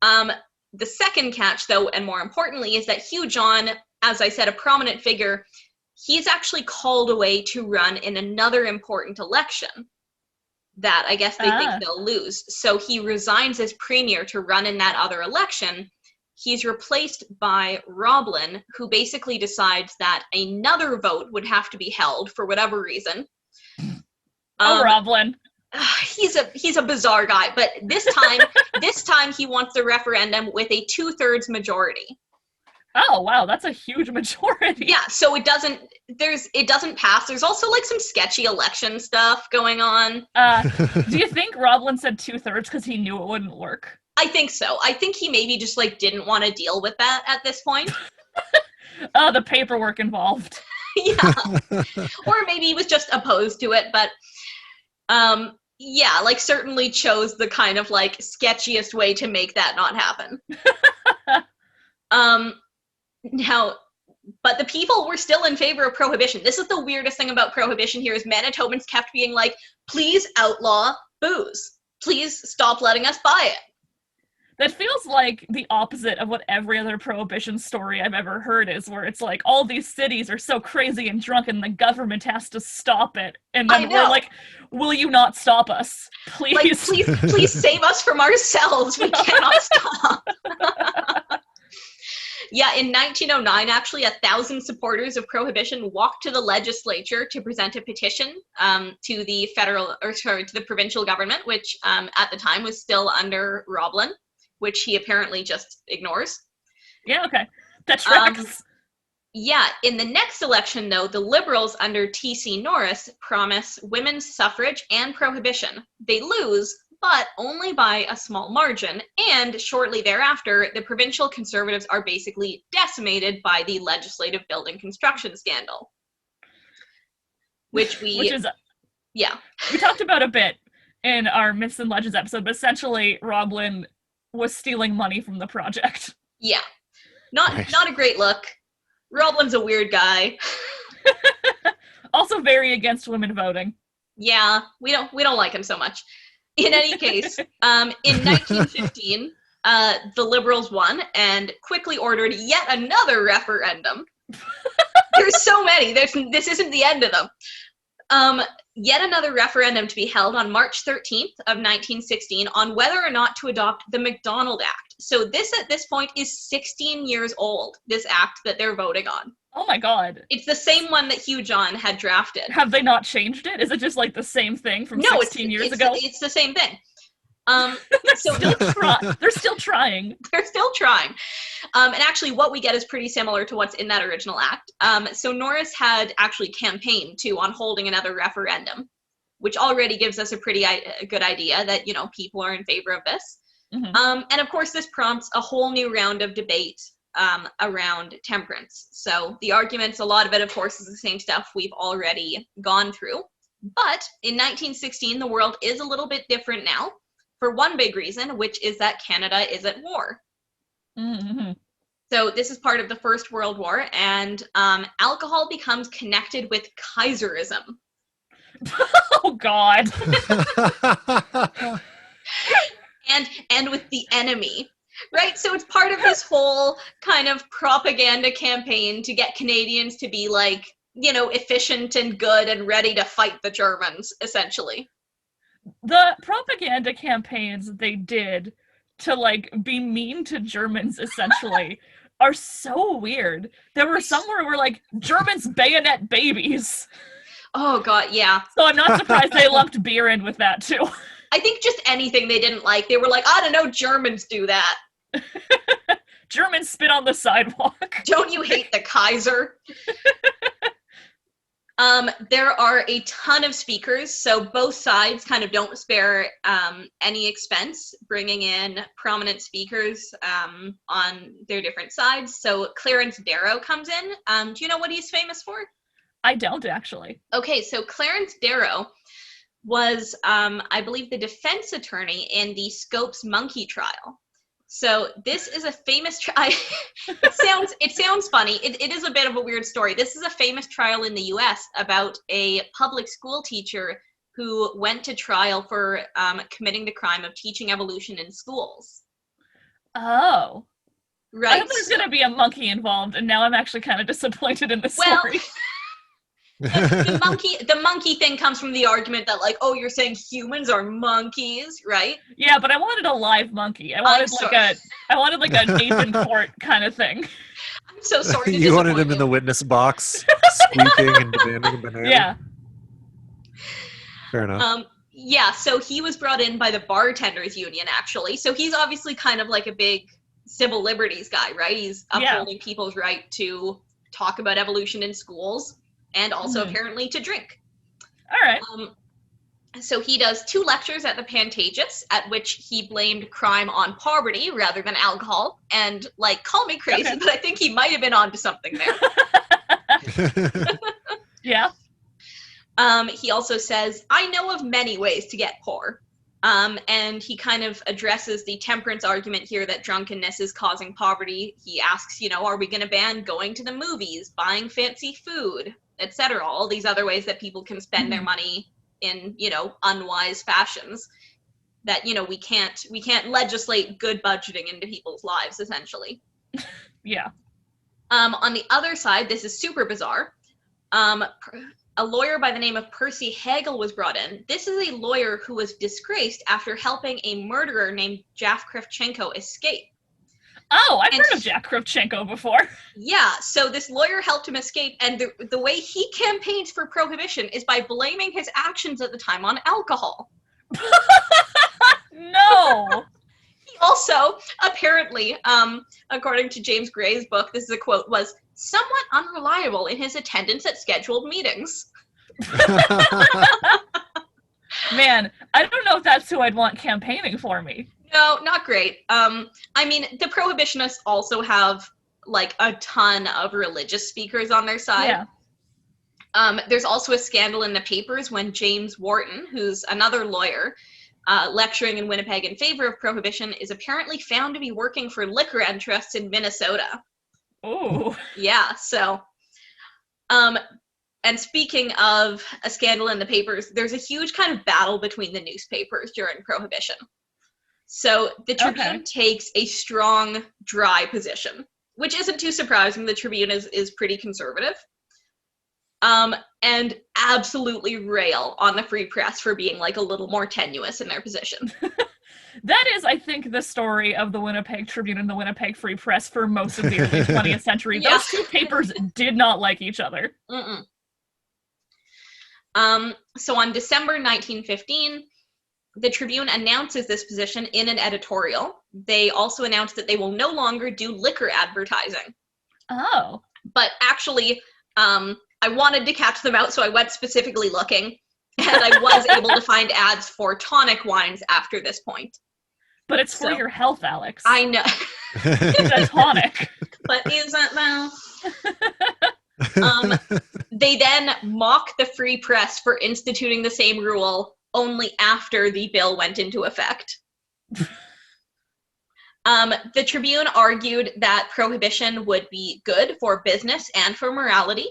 Yeah. The second catch, though, and more importantly, is that Hugh John, as I said, a prominent figure, he's actually called away to run in another important election that I guess they think they'll lose. So he resigns as premier to run in that other election. He's replaced by Roblin, who basically decides that another vote would have to be held for whatever reason. Roblin. He's a bizarre guy, but this time he wants the referendum with a 2/3 majority. Oh wow, that's a huge majority. Yeah, so it doesn't pass. There's also like some sketchy election stuff going on. Do you think Roblin said 2/3 because he knew it wouldn't work? I think so. I think he maybe just like didn't want to deal with that at this point. The paperwork involved. Yeah. Or maybe he was just opposed to it, but yeah, like certainly chose the kind of like sketchiest way to make that not happen. Now, but the people were still in favor of prohibition. This is the weirdest thing about prohibition here is Manitobans kept being like, please outlaw booze. Please stop letting us buy it. That feels like the opposite of what every other Prohibition story I've ever heard is, where it's like all these cities are so crazy and drunk and the government has to stop it. And then we're like, will you not stop us? Please. Like, please save us from ourselves. We cannot stop. Yeah, in 1909, actually, 1,000 supporters of Prohibition walked to the legislature to present a petition to the provincial government, which at the time was still under Roblin, which he apparently just ignores. Yeah, okay. That tracks. Yeah, in the next election, though, the Liberals under T.C. Norris promise women's suffrage and prohibition. They lose, but only by a small margin, and shortly thereafter, the provincial Conservatives are basically decimated by the legislative building construction scandal. Which is, yeah. We talked about a bit in our Myths and Legends episode, but essentially Roblin was stealing money from the project. Yeah. Not a great look. Roblin's a weird guy. Also very against women voting. Yeah, we don't like him so much. In any case, in 1915, the Liberals won and quickly ordered yet another referendum. There's so many. This isn't the end of them. Yet another referendum to be held on March 13th of 1916 on whether or not to adopt the MacDonald Act. So this, at this point, is 16 years old, this act that they're voting on. Oh my god. It's the same one that Hugh John had drafted. Have they not changed it? Is it just like the same thing from 16 years ago? It's the same thing. They're still trying. They're still trying. And actually what we get is pretty similar to what's in that original act. So Norris had actually campaigned too on holding another referendum, which already gives us a pretty good idea that, people are in favor of this. Mm-hmm. And of course this prompts a whole new round of debate around temperance. So the arguments, a lot of it, of course, is the same stuff we've already gone through. But in 1916, the world is a little bit different now, for one big reason, which is that Canada is at war. Mm-hmm. So this is part of the First World War, and alcohol becomes connected with Kaiserism. Oh, God. and with the enemy. Right, so it's part of this whole kind of propaganda campaign to get Canadians to be like, efficient and good and ready to fight the Germans, essentially. The propaganda campaigns they did to, like, be mean to Germans, essentially, are so weird. There were some where we're like, Germans bayonet babies. Oh, God, yeah. So I'm not surprised they lumped beer in with that, too. I think just anything they didn't like, they were like, I don't know, Germans do that. Germans spit on the sidewalk. Don't you hate the Kaiser? There are a ton of speakers, so both sides kind of don't spare any expense bringing in prominent speakers on their different sides. So Clarence Darrow comes in. Do you know what he's famous for? I don't, actually. Okay, so Clarence Darrow was, I believe, the defense attorney in the Scopes monkey trial. So this is a famous trial. It sounds funny. It is a bit of a weird story. This is a famous trial in the U.S. about a public school teacher who went to trial for committing the crime of teaching evolution in schools. Oh. Right. I thought there's going to be a monkey involved, and now I'm actually kind of disappointed in the story. The monkey thing comes from the argument that, like, oh, you're saying humans are monkeys, right? Yeah, but I wanted a live monkey. I wanted like a Nathan Court kind of thing. I'm so sorry. You wanted him in the witness box, squeaking and demanding a banana. Yeah. Fair enough. Yeah, so he was brought in by the bartenders union, actually. So he's obviously kind of like a big civil liberties guy, right? He's upholding people's right to talk about evolution in schools. And also apparently to drink. All right. So he does 2 lectures at the Pantages, at which he blamed crime on poverty rather than alcohol. And, like, call me crazy, but I think he might have been onto something there. Yeah. He also says, I know of many ways to get poor. And he kind of addresses the temperance argument here that drunkenness is causing poverty. He asks, are we going to ban going to the movies, buying fancy food, etc., all these other ways that people can spend their money in, unwise fashions. that, you know, we can't legislate good budgeting into people's lives, essentially. Yeah. On the other side, this is super bizarre. A lawyer by the name of Percy Hagel was brought in. This is a lawyer who was disgraced after helping a murderer named Jaff Kravchenko escape. Oh, I've heard of Jack Kravchenko before. Yeah, so this lawyer helped him escape, and the way he campaigns for prohibition is by blaming his actions at the time on alcohol. No! He also, apparently, according to James Gray's book, this is a quote, was somewhat unreliable in his attendance at scheduled meetings. Man, I don't know if that's who I'd want campaigning for me. No, not great. I mean, the prohibitionists also have, like, a ton of religious speakers on their side. Yeah. There's also a scandal in the papers when James Wharton, who's another lawyer, lecturing in Winnipeg in favor of prohibition, is apparently found to be working for liquor interests in Minnesota. Ooh. Yeah, so... and speaking of a scandal in the papers, there's a huge kind of battle between the newspapers during Prohibition. So the Tribune takes a strong, dry position, which isn't too surprising. The Tribune is pretty conservative. And absolutely rail on the Free Press for being, like, a little more tenuous in their position. That is, I think, the story of the Winnipeg Tribune and the Winnipeg Free Press for most of the early 20th century. Yeah. Those two papers did not like each other. Mm-mm. So on December 1915, the Tribune announces this position in an editorial. They also announced that they will no longer do liquor advertising. Oh. But actually, I wanted to catch them out, so I went specifically looking, and I was able to find ads for tonic wines after this point. But it's for your health, Alex. I know. It's a tonic. But isn't though? They then mock the Free Press for instituting the same rule only after the bill went into effect. The Tribune argued that prohibition would be good for business and for morality,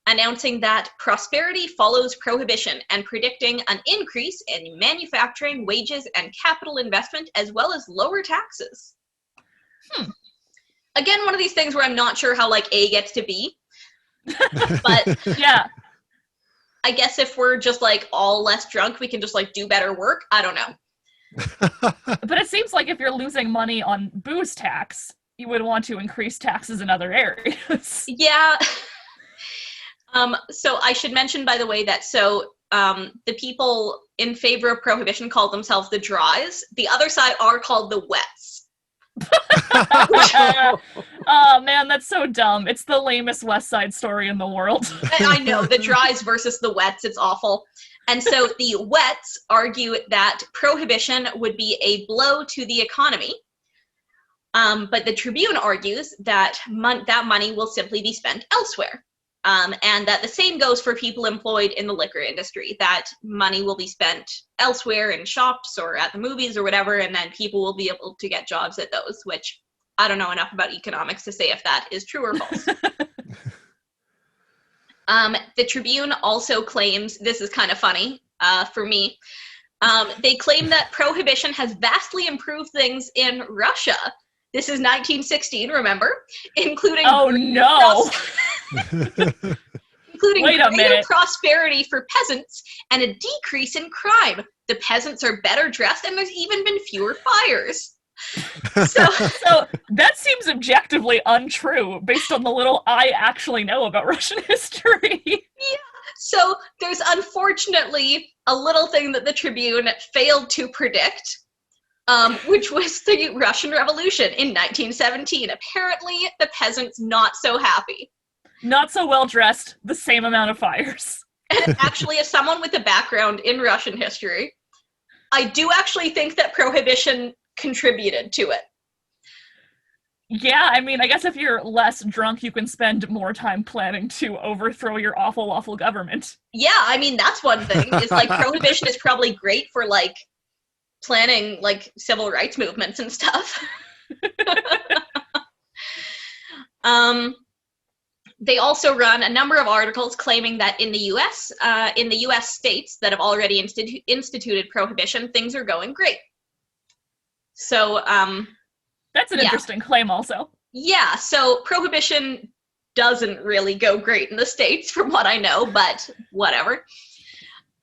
announcing that prosperity follows prohibition and predicting an increase in manufacturing, wages, and capital investment, as well as lower taxes. Again, one of these things where I'm not sure how, like, A gets to B. But yeah, I guess if we're just, like, all less drunk, we can just, like, do better work. I don't know. But it seems like if you're losing money on booze tax, you would want to increase taxes in other areas. Yeah. So I should mention, by the way, that the people in favor of prohibition call themselves the dries. The other side are called the wets. Oh man, that's so dumb. It's the lamest West Side story in the world. I know, the dries versus the wets, it's awful. And so the wets argue that prohibition would be a blow to the economy. But the Tribune argues that that money will simply be spent elsewhere. And that the same goes for people employed in the liquor industry, that money will be spent elsewhere in shops or at the movies or whatever, and then people will be able to get jobs at those, which I don't know enough about economics to say if that is true or false. The Tribune also claims, this is kind of funny for me, they claim that prohibition has vastly improved things in Russia. This is 1916, remember? Including including greater prosperity for peasants and a decrease in crime. The peasants are better dressed and there's even been fewer fires. So that seems objectively untrue based on the little I actually know about Russian history. Yeah. So there's unfortunately a little thing that the Tribune failed to predict, which was the Russian Revolution in 1917. Apparently, the peasants not so happy. Not so well dressed, the same amount of fires. And actually, as someone with a background in Russian history, I do actually think that prohibition contributed to it. Yeah, I mean, I guess if you're less drunk, you can spend more time planning to overthrow your awful, awful government. Yeah, I mean, that's one thing. It's like prohibition is probably great for, like, planning, like, civil rights movements and stuff. They also run a number of articles claiming that in the U.S. States that have already instituted prohibition, things are going great. So, that's an interesting claim also. Yeah, so Prohibition doesn't really go great in the States from what I know, but whatever.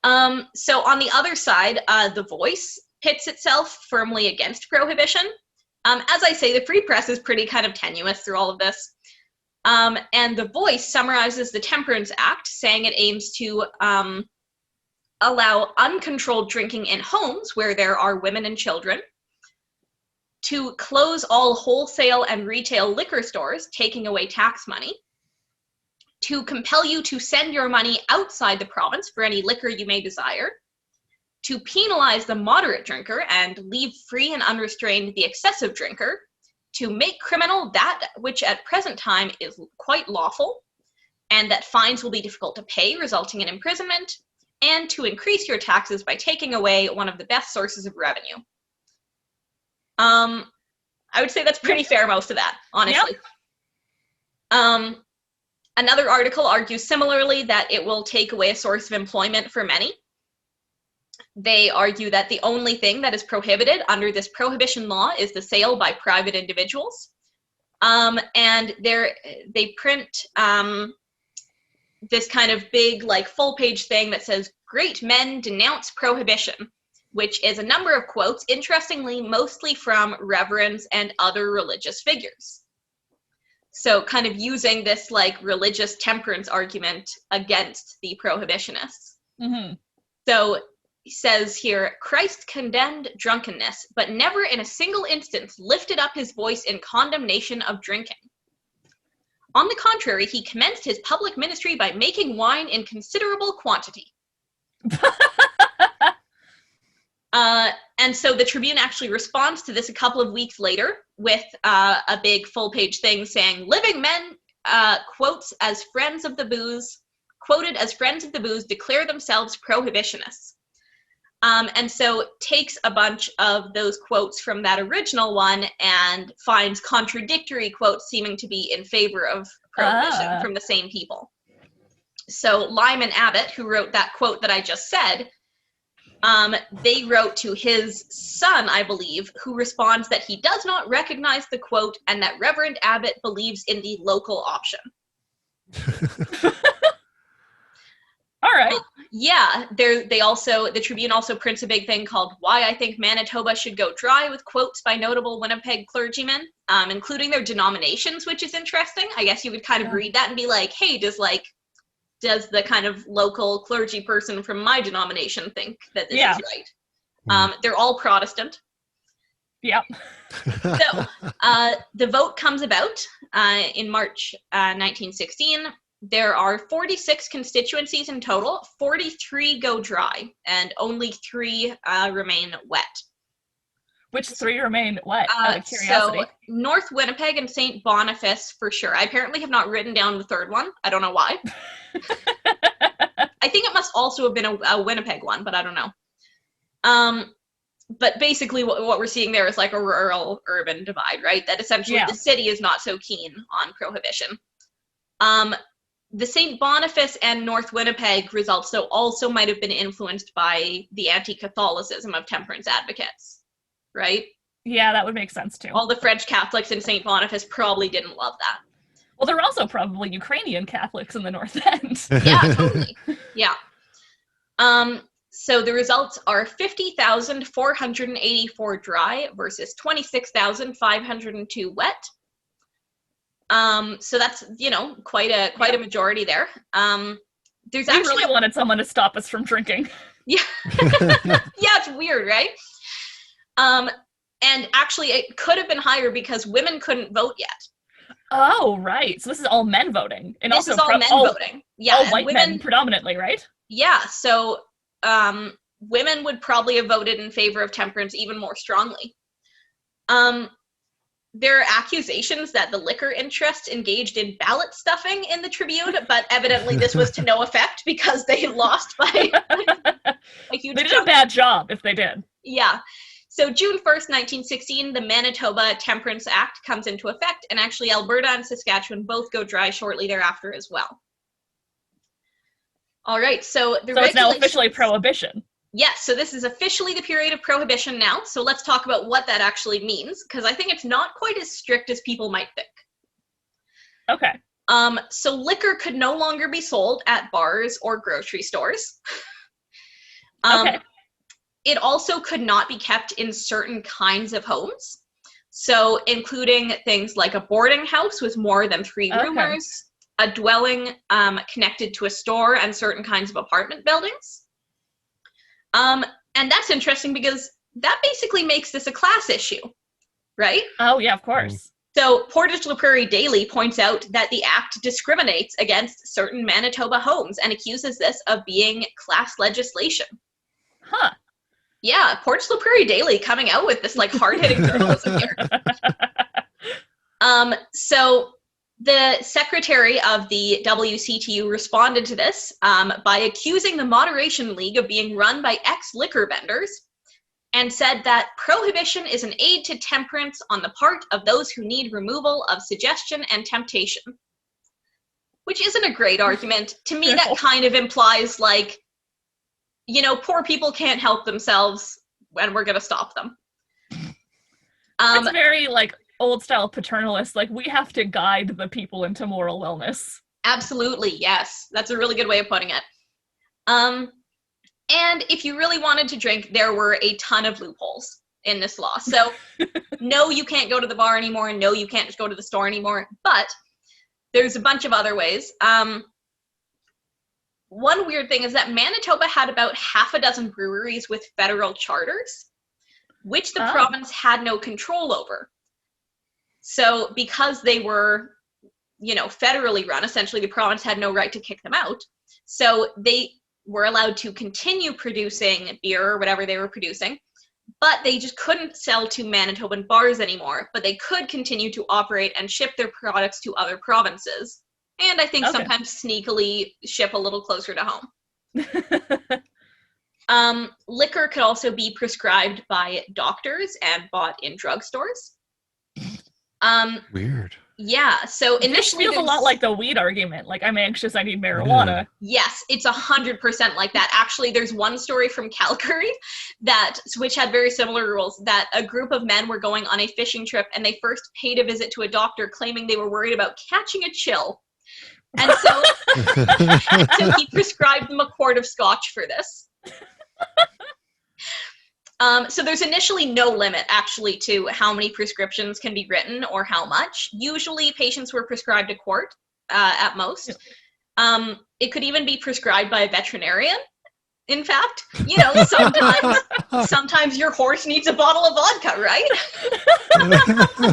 So on the other side, The Voice pits itself firmly against Prohibition. As I say, the free press is pretty kind of tenuous through all of this. And The Voice summarizes the Temperance Act, saying it aims to allow uncontrolled drinking in homes where there are women and children, to close all wholesale and retail liquor stores, taking away tax money, to compel you to send your money outside the province for any liquor you may desire, to penalize the moderate drinker and leave free and unrestrained the excessive drinker, to make criminal that which at present time is quite lawful, and that fines will be difficult to pay, resulting in imprisonment, and to increase your taxes by taking away one of the best sources of revenue. I would say that's pretty fair, most of that, honestly. Yep. Another article argues similarly that it will take away a source of employment for many. They argue that the only thing that is prohibited under this prohibition law is the sale by private individuals. And they print this kind of big, like, full-page thing that says, "Great men denounce prohibition," which is a number of quotes, interestingly, mostly from reverends and other religious figures. So kind of using this, like, religious temperance argument against the prohibitionists. Mm-hmm. So he says here, "Christ condemned drunkenness, but never in a single instance lifted up his voice in condemnation of drinking. On the contrary, he commenced his public ministry by making wine in considerable quantity." And so the Tribune actually responds to this a couple of weeks later with a big full-page thing saying, "Living men, quotes as friends of the booze, quoted as friends of the booze, declare themselves prohibitionists." And so takes a bunch of those quotes from that original one and finds contradictory quotes seeming to be in favor of prohibition from the same people. So Lyman Abbott, who wrote that quote that I just said, they wrote to his son, I believe, who responds that he does not recognize the quote and that Reverend Abbott believes in the local option. All right. Yeah, the Tribune also prints a big thing called "Why I Think Manitoba Should Go Dry," with quotes by notable Winnipeg clergymen, including their denominations, which is interesting. I guess you would kind of read that and be like, hey, does the kind of local clergy person from my denomination think that this is right? They're all Protestant. Yep. So the vote comes about in March 1916. There are 46 constituencies in total. 43 go dry, and only 3 remain wet. Which 3 remain wet, out of curiosity? So North Winnipeg and St. Boniface, for sure. I apparently have not written down the third one. I don't know why. I think it must also have been a Winnipeg one, but I don't know. But basically what we're seeing there is like a rural-urban divide, right? That essentially the city is not so keen on prohibition. The St. Boniface and North Winnipeg results also might have been influenced by the anti-Catholicism of temperance advocates, right? Yeah, that would make sense too. All the French Catholics in St. Boniface probably didn't love that. Well, there are also probably Ukrainian Catholics in the North End. Yeah, totally. Yeah. So the results are 50,484 dry versus 26,502 wet. So that's, quite a majority there. We really wanted someone to stop us from drinking. Yeah. Yeah, it's weird, right? And actually it could have been higher because women couldn't vote yet. Oh, right. So this is all men voting. And this is all men voting. Yeah. All white men predominantly, right? Yeah. So women would probably have voted in favor of temperance even more strongly. There are accusations that the liquor interests engaged in ballot stuffing in the Tribune, but evidently this was to no effect because they lost by a huge They did a bad job if they did. Yeah. So June 1st, 1916, the Manitoba Temperance Act comes into effect, and actually Alberta and Saskatchewan both go dry shortly thereafter as well. All right, so it's now officially prohibition. Yes, so this is officially the period of Prohibition now. So let's talk about what that actually means, because I think it's not quite as strict as people might think. Okay. So liquor could no longer be sold at bars or grocery stores. Okay. It also could not be kept in certain kinds of homes. So including things like a boarding house with more than 3 roomers, a dwelling connected to a store, and certain kinds of apartment buildings. And that's interesting because that basically makes this a class issue, right? Oh, yeah, of course. So Portage la Prairie Daily points out that the act discriminates against certain Manitoba homes and accuses this of being class legislation. Huh. Yeah, Portage la Prairie Daily coming out with this like hard-hitting journalism here. So the secretary of the WCTU responded to this by accusing the Moderation League of being run by ex-liquor vendors, and said that prohibition is an aid to temperance on the part of those who need removal of suggestion and temptation. Which isn't a great argument. To me, that kind of implies, like, you know, poor people can't help themselves and we're going to stop them. It's very, like, old-style paternalist. Like, we have to guide the people into moral wellness. Absolutely, yes. That's a really good way of putting it. And if you really wanted to drink, there were a ton of loopholes in this law. So, no, you can't go to the bar anymore, and no, you can't just go to the store anymore, but there's a bunch of other ways. One weird thing is that Manitoba had about 6 breweries with federal charters, which the province had no control over. So, because they were, you know, federally run, essentially the province had no right to kick them out. So, they were allowed to continue producing beer or whatever they were producing, but they just couldn't sell to Manitoban bars anymore, but they could continue to operate and ship their products to other provinces. And I think sometimes sneakily ship a little closer to home. Liquor could also be prescribed by doctors and bought in drugstores. Weird. Yeah, so initially this feels a lot like the weed argument. Like, I'm anxious, I need marijuana. Yes, it's 100% like that. Actually, there's one story from Calgary which had very similar rules, that a group of men were going on a fishing trip and they first paid a visit to a doctor claiming they were worried about catching a chill. And so, so he prescribed them a quart of scotch for this. So there's initially no limit, actually, to how many prescriptions can be written or how much. Usually, patients were prescribed a quart at most. It could even be prescribed by a veterinarian. In fact, you know, sometimes your horse needs a bottle of vodka, right?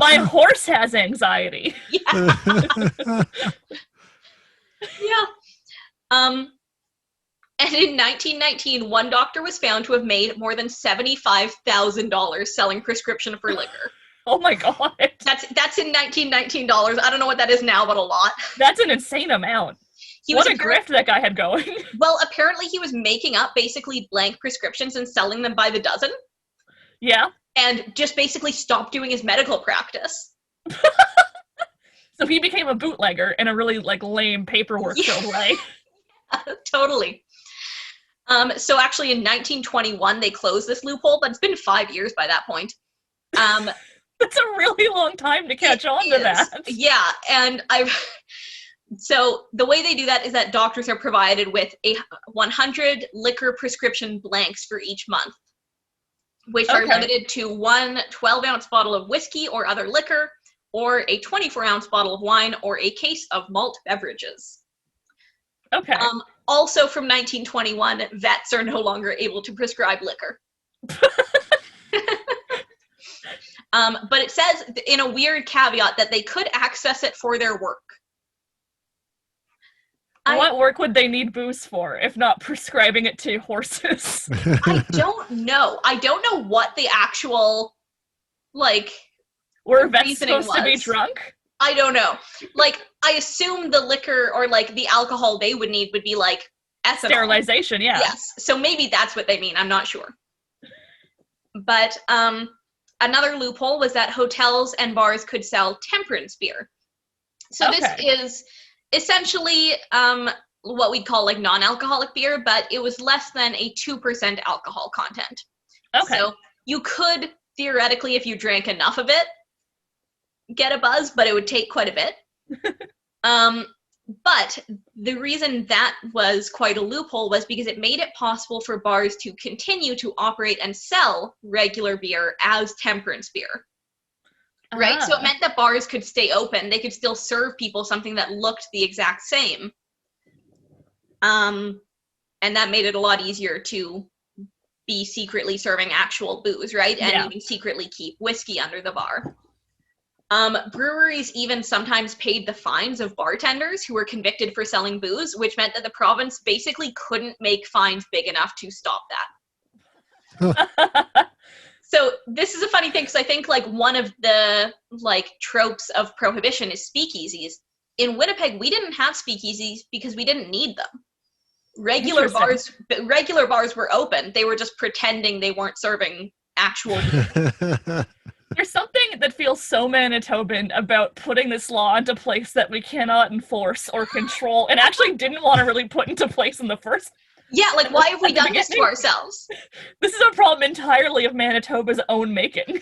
My horse has anxiety. Yeah. Yeah. And in 1919, one doctor was found to have made more than $75,000 selling prescription for liquor. Oh my god. That's in 1919 dollars. I don't know what that is now, but a lot. That's an insane amount. What a grift that guy had going. Well, apparently he was making up basically blank prescriptions and selling them by the dozen. Yeah. And just basically stopped doing his medical practice. So he became a bootlegger in a really, like, lame paperwork-filled way. Totally. So actually in 1921, they closed this loophole, but it's been 5 years by that point. That's a really long time to catch on to that. Yeah, and so the way they do that is that doctors are provided with 100 liquor prescription blanks for each month, which are limited to one 12-ounce bottle of whiskey or other liquor, or a 24-ounce bottle of wine, or a case of malt beverages. Okay. Also from 1921, vets are no longer able to prescribe liquor. But it says in a weird caveat that they could access it for their work. What work would they need booze for, if not prescribing it to horses? I don't know. I don't know what the actual, like, were vets supposed to be drunk? I don't know. Like, I assume the liquor or, like, the alcohol they would need would be, like, ethanol. Sterilization, yeah. Yes. So maybe that's what they mean. I'm not sure. But another loophole was that hotels and bars could sell temperance beer. So this is essentially what we'd call like non-alcoholic beer, but it was less than a 2% alcohol content. Okay. So you could theoretically, if you drank enough of it, get a buzz, but it would take quite a bit. But the reason that was quite a loophole was because it made it possible for bars to continue to operate and sell regular beer as temperance beer. Right? So it meant that bars could stay open. They could still serve people something that looked the exact same. And that made it a lot easier to be secretly serving actual booze, right? And even secretly keep whiskey under the bar. Breweries even sometimes paid the fines of bartenders who were convicted for selling booze, which meant that the province basically couldn't make fines big enough to stop that. So this is a funny thing, because I think like one of the like tropes of Prohibition is speakeasies. In Winnipeg, we didn't have speakeasies because we didn't need them. Regular bars were open. They were just pretending they weren't serving actual beer. There's something that feels so Manitoban about putting this law into place that we cannot enforce or control, and actually didn't want to really put into place in the first. Yeah, like why have we done this to ourselves? This is a problem entirely of Manitoba's own making.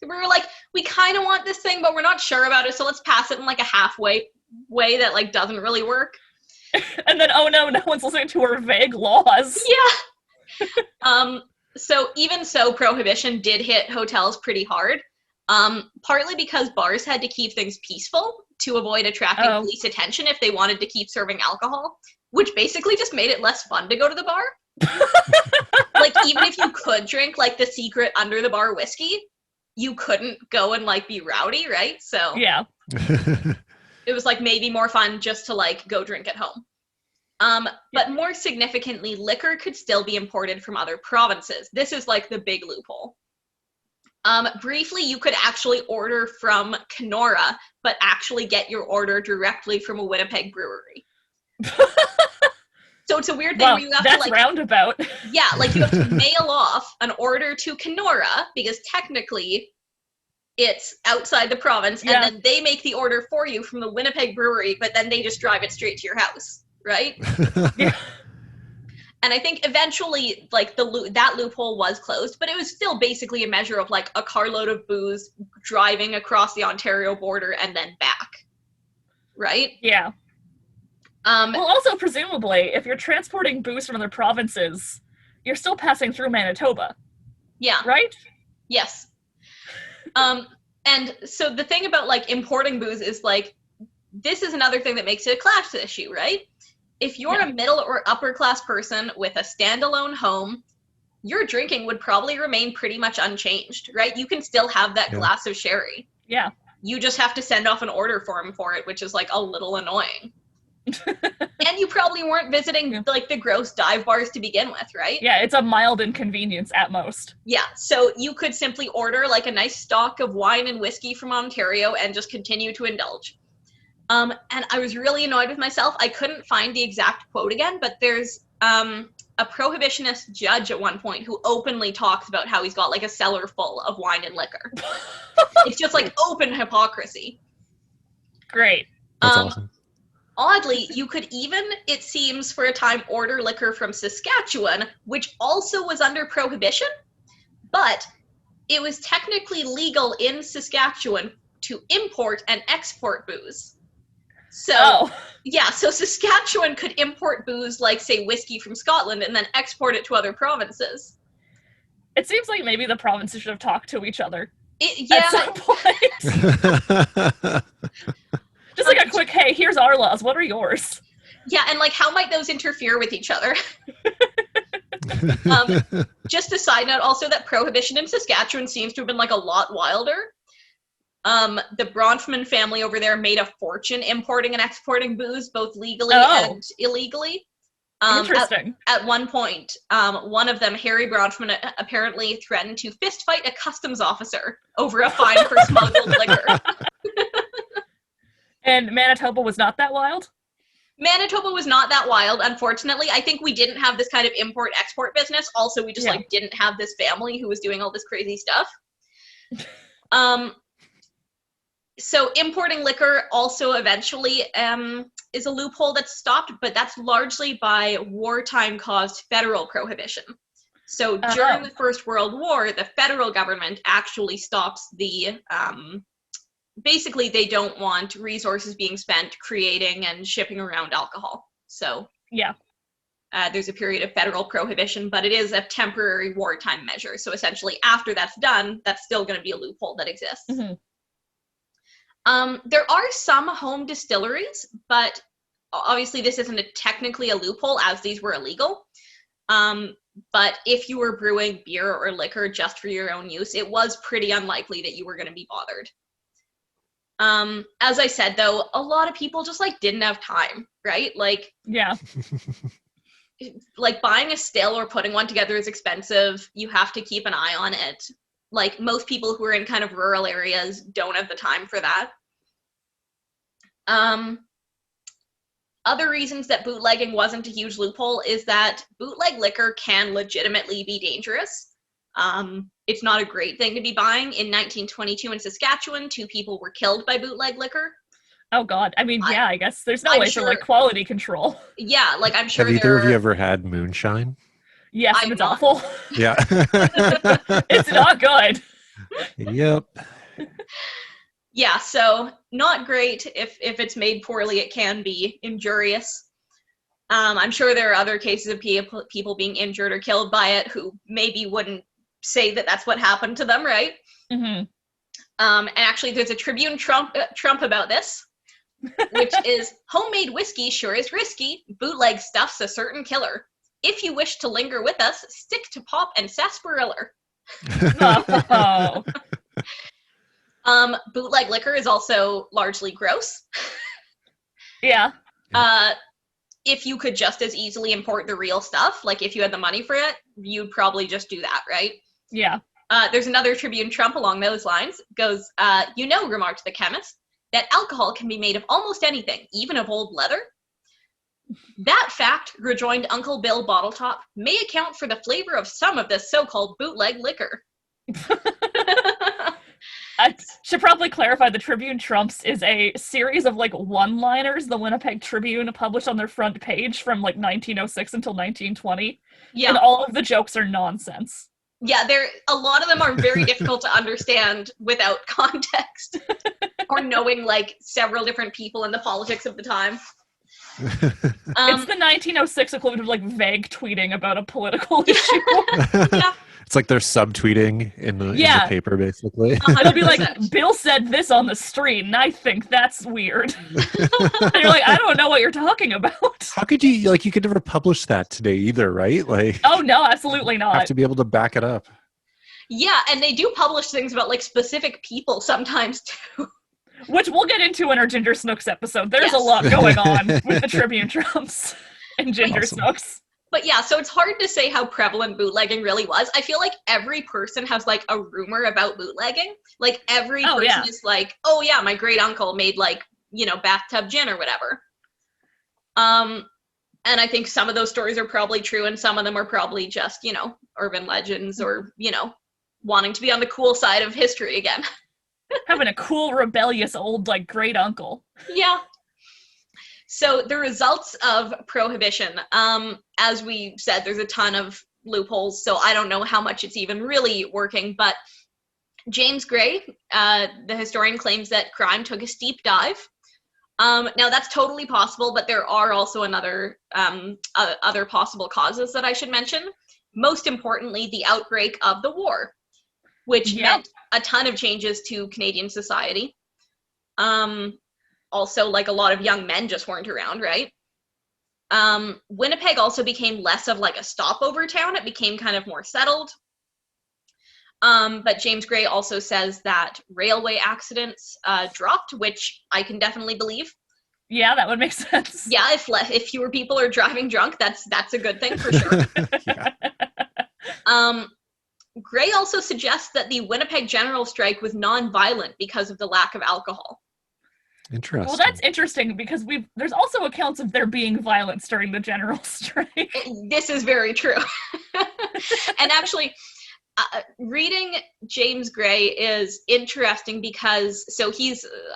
We were like, we kind of want this thing, but we're not sure about it, so let's pass it in like a halfway way that like doesn't really work. And then, oh no one's listening to our vague laws. Yeah. So even so, Prohibition did hit hotels pretty hard, partly because bars had to keep things peaceful to avoid attracting police attention if they wanted to keep serving alcohol, which basically just made it less fun to go to the bar. Like, even if you could drink, like, the secret under-the-bar whiskey, you couldn't go and, like, be rowdy, right? So yeah. It was, like, maybe more fun just to, like, go drink at home. But more significantly, liquor could still be imported from other provinces. This is like the big loophole. Briefly, you could actually order from Kenora, but actually get your order directly from a Winnipeg brewery. So it's a weird thing where you have to like roundabout. Yeah, like you have to mail off an order to Kenora because technically it's outside the province, and then they make the order for you from the Winnipeg brewery, but then they just drive it straight to your house. Right? Yeah. And I think eventually, like, that loophole was closed, but it was still basically a measure of, like, a carload of booze driving across the Ontario border and then back. Right? Yeah. Well, also, presumably, if you're transporting booze from other provinces, you're still passing through Manitoba. Yeah. Right? Yes. And so the thing about, like, importing booze is, like, this is another thing that makes it a class issue, right? If you're a middle or upper class person with a standalone home, your drinking would probably remain pretty much unchanged, right? You can still have that glass of sherry. Yeah. You just have to send off an order form for it, which is like a little annoying. And you probably weren't visiting like the gross dive bars to begin with, right? Yeah, it's a mild inconvenience at most. Yeah, so you could simply order like a nice stock of wine and whiskey from Ontario and just continue to indulge. And I was really annoyed with myself. I couldn't find the exact quote again, but there's a prohibitionist judge at one point who openly talks about how he's got like a cellar full of wine and liquor. It's just like open hypocrisy. Great. That's awesome. Oddly, you could even, it seems, for a time order liquor from Saskatchewan, which also was under prohibition, but it was technically legal in Saskatchewan to import and export booze. So, so Saskatchewan could import booze like, say, whiskey from Scotland and then export it to other provinces. It seems like maybe the provinces should have talked to each other at some point. Just like a quick, hey, here's our laws, what are yours? Yeah, and like, how might those interfere with each other? Just a side note also that prohibition in Saskatchewan seems to have been like a lot wilder. The Bronfman family over there made a fortune importing and exporting booze, both legally and illegally. Interesting. At one point, one of them, Harry Bronfman, apparently threatened to fist fight a customs officer over a fine for smuggled liquor. And Manitoba was not that wild? Manitoba was not that wild, unfortunately. I think we didn't have this kind of import-export business. Also, we just like didn't have this family who was doing all this crazy stuff. So importing liquor also eventually is a loophole that's stopped, but that's largely by wartime-caused federal prohibition. So during the First World War, the federal government actually stops the, basically they don't want resources being spent creating and shipping around alcohol. So yeah, there's a period of federal prohibition, but it is a temporary wartime measure. So essentially after that's done, that's still going to be a loophole that exists. Mm-hmm. There are some home distilleries, but obviously this isn't technically a loophole as these were illegal. But if you were brewing beer or liquor just for your own use, it was pretty unlikely that you were going to be bothered. As I said, though, a lot of people just like didn't have time, right? Like, yeah, like buying a still or putting one together is expensive. You have to keep an eye on it. Like most people who are in kind of rural areas don't have the time for that. Other reasons that bootlegging wasn't a huge loophole is that bootleg liquor can legitimately be dangerous. It's not a great thing to be buying. In 1922 in Saskatchewan, 2 people were killed by bootleg liquor. Oh God, I mean, yeah, I guess there's no way for like quality control. Yeah, like I'm sure. Have either of you ever had moonshine? Yes, and it's awful. Yeah. It's not good. Yep. Yeah, so not great. If it's made poorly, it can be injurious. I'm sure there are other cases of people being injured or killed by it who maybe wouldn't say that that's what happened to them, right? Mm-hmm. And actually, there's a Tribune Trump about this, which is, homemade whiskey sure is risky. Bootleg stuff's a certain killer. If you wish to linger with us, stick to pop and sarsaparilla. Oh. Bootleg liquor is also largely gross. Yeah. If you could just as easily import the real stuff, like if you had the money for it, you'd probably just do that, right? Yeah. There's another Tribune Trump along those lines. Goes, remarked the chemist, that alcohol can be made of almost anything, even of old leather. That fact, rejoined Uncle Bill Bottletop, may account for the flavor of some of this so-called bootleg liquor. I should probably clarify the Tribune Trumps is a series of like one-liners the Winnipeg Tribune published on their front page from like 1906 until 1920. Yeah. And all of the jokes are nonsense. Yeah, a lot of them are very difficult to understand without context or knowing like several different people in the politics of the time. It's the 1906 equivalent of like vague tweeting about a political issue. Yeah. It's like they're subtweeting in the paper, basically. It'll be like, Bill said this on the street, and I think that's weird. And you're like, I don't know what you're talking about. How could you, like, you could never publish that today either, right? Like, oh, no, absolutely not. Have to be able to back it up. Yeah, and they do publish things about, like, specific people sometimes, too. Which we'll get into in our Ginger Snooks episode. There's a lot going on with the Tribune Trumps and Ginger Snooks. But yeah, so it's hard to say how prevalent bootlegging really was. I feel like every person has like a rumor about bootlegging. Like every person is like, oh yeah, my great uncle made like, bathtub gin or whatever. And I think some of those stories are probably true and some of them are probably just, urban legends or, wanting to be on the cool side of history again. Having a cool, rebellious old like great uncle. Yeah. So the results of Prohibition, as we said, there's a ton of loopholes, so I don't know how much it's even really working, but James Gray, the historian, claims that crime took a steep dive. Now that's totally possible, but there are also other possible causes that I should mention. Most importantly, the outbreak of the war, which meant a ton of changes to Canadian society. Also, like, a lot of young men just weren't around, right? Winnipeg also became less of like a stopover town. It became kind of more settled. But James Gray also says that railway accidents dropped, which I can definitely believe. Yeah, that would make sense. Yeah, if fewer people are driving drunk, that's a good thing for sure. Gray also suggests that the Winnipeg General Strike was non-violent because of the lack of alcohol. Interesting. Well, that's interesting because there's also accounts of there being violence during the general strike. This is very true. And actually, reading James Gray is interesting because, so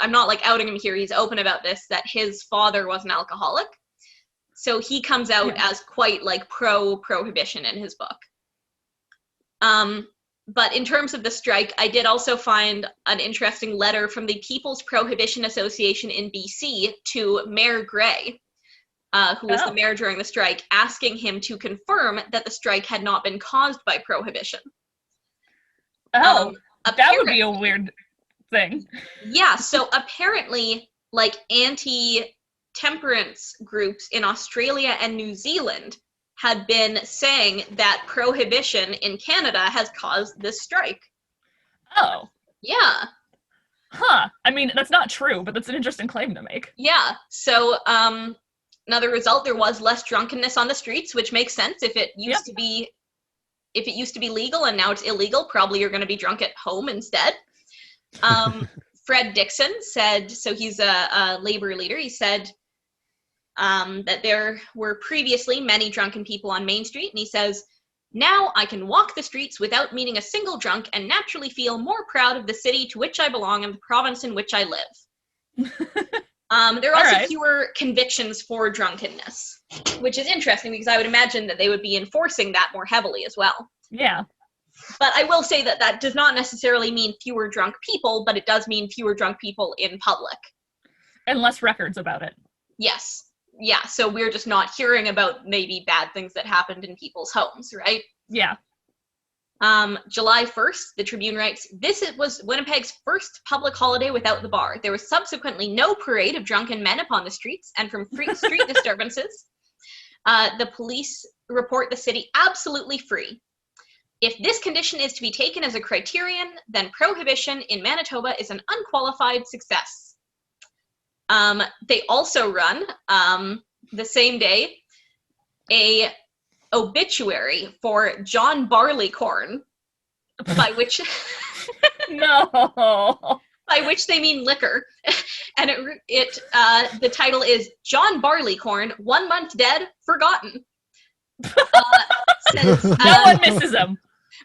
I'm not like outing him here, he's open about this, that his father was an alcoholic. So he comes out as quite like pro-prohibition in his book. But in terms of the strike, I did also find an interesting letter from the People's Prohibition Association in BC to Mayor Gray, who was the mayor during the strike, asking him to confirm that the strike had not been caused by prohibition. That would be a weird thing. Yeah, so apparently, like, anti-temperance groups in Australia and New Zealand had been saying that prohibition in Canada has caused this strike. Oh. Yeah. Huh. I mean, that's not true, but that's an interesting claim to make. Yeah. So, another result, there was less drunkenness on the streets, which makes sense. If it used to be legal and now it's illegal, probably you're going to be drunk at home instead. Fred Dixon said, so he's a labor leader, he said that there were previously many drunken people on Main Street, and he says, "Now I can walk the streets without meeting a single drunk and naturally feel more proud of the city to which I belong and the province in which I live." There are also fewer convictions for drunkenness, which is interesting because I would imagine that they would be enforcing that more heavily as well. Yeah. But I will say that that does not necessarily mean fewer drunk people, but it does mean fewer drunk people in public. And less records about it. Yes. Yeah, so we're just not hearing about maybe bad things that happened in people's homes, right? Yeah. July 1st, the Tribune writes, "This was Winnipeg's first public holiday without the bar. There was subsequently no parade of drunken men upon the streets, and from street disturbances, the police report the city absolutely free. If this condition is to be taken as a criterion, then prohibition in Manitoba is an unqualified success." They also run, the same day, a obituary for John Barleycorn, by which by which they mean liquor, and the title is "John Barleycorn, 1 month dead, forgotten." Says, no one misses him.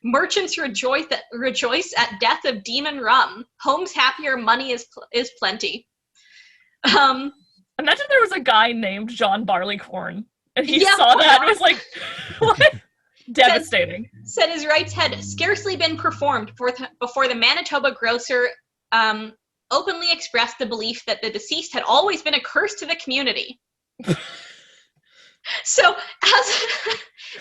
"Merchants rejoice at death of demon rum. Homes happier, money is plenty." Imagine there was a guy named John Barleycorn, and he saw that and was like, what? Devastating. Said his rights had scarcely been performed before the Manitoba grocer openly expressed the belief that the deceased had always been a curse to the community. So,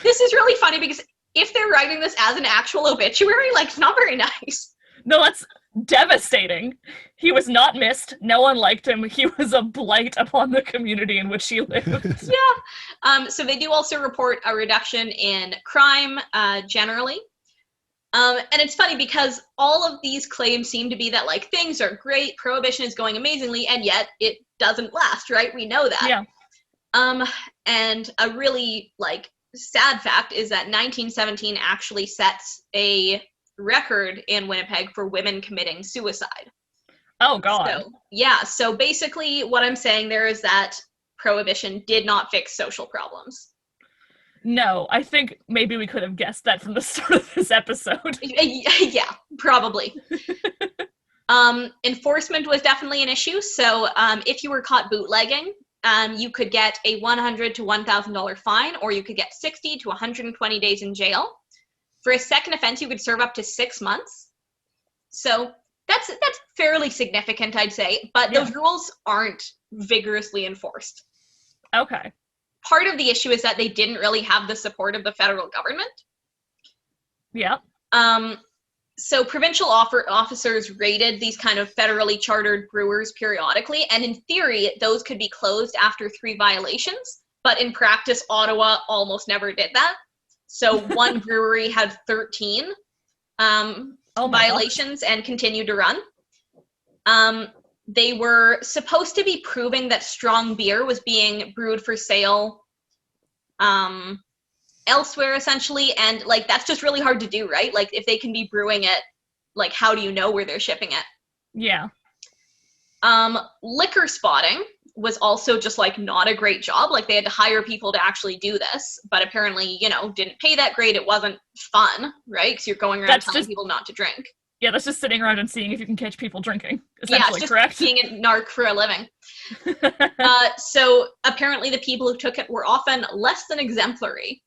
this is really funny because if they're writing this as an actual obituary, like, it's not very nice. No, that's devastating. He was not missed. No one liked him. He was a blight upon the community in which he lived. Yeah. So they do also report a reduction in crime generally. And it's funny because all of these claims seem to be that, like, things are great, prohibition is going amazingly, and yet it doesn't last, right? We know that. Yeah. And a really, like, sad fact is that 1917 actually sets a record in Winnipeg for women committing suicide. Oh, God. So basically what I'm saying there is that prohibition did not fix social problems. No, I think maybe we could have guessed that from the start of this episode. Yeah, probably. Enforcement was definitely an issue. So if you were caught bootlegging, you could get a $100 to $1,000 fine, or you could get 60 to 120 days in jail. For a second offense, you could serve up to 6 months. So that's fairly significant, I'd say. But those rules aren't vigorously enforced. Okay. Part of the issue is that they didn't really have the support of the federal government. Yeah. So provincial officers raided these kind of federally chartered brewers periodically, and in theory, those could be closed after 3 violations. But in practice, Ottawa almost never did that. So one brewery had 13 violations and continued to run. They were supposed to be proving that strong beer was being brewed for sale elsewhere, essentially, and, like, that's just really hard to do, right? Like, if they can be brewing it, like, how do you know where they're shipping it? Yeah. Liquor spotting was also just like not a great job. Like they had to hire people to actually do this, but apparently, you know, didn't pay that great. It wasn't fun, right? Because you're going around telling people not to drink. Yeah, that's just sitting around and seeing if you can catch people drinking, essentially, just correct? Being a narc for a living. So apparently the people who took it were often less than exemplary.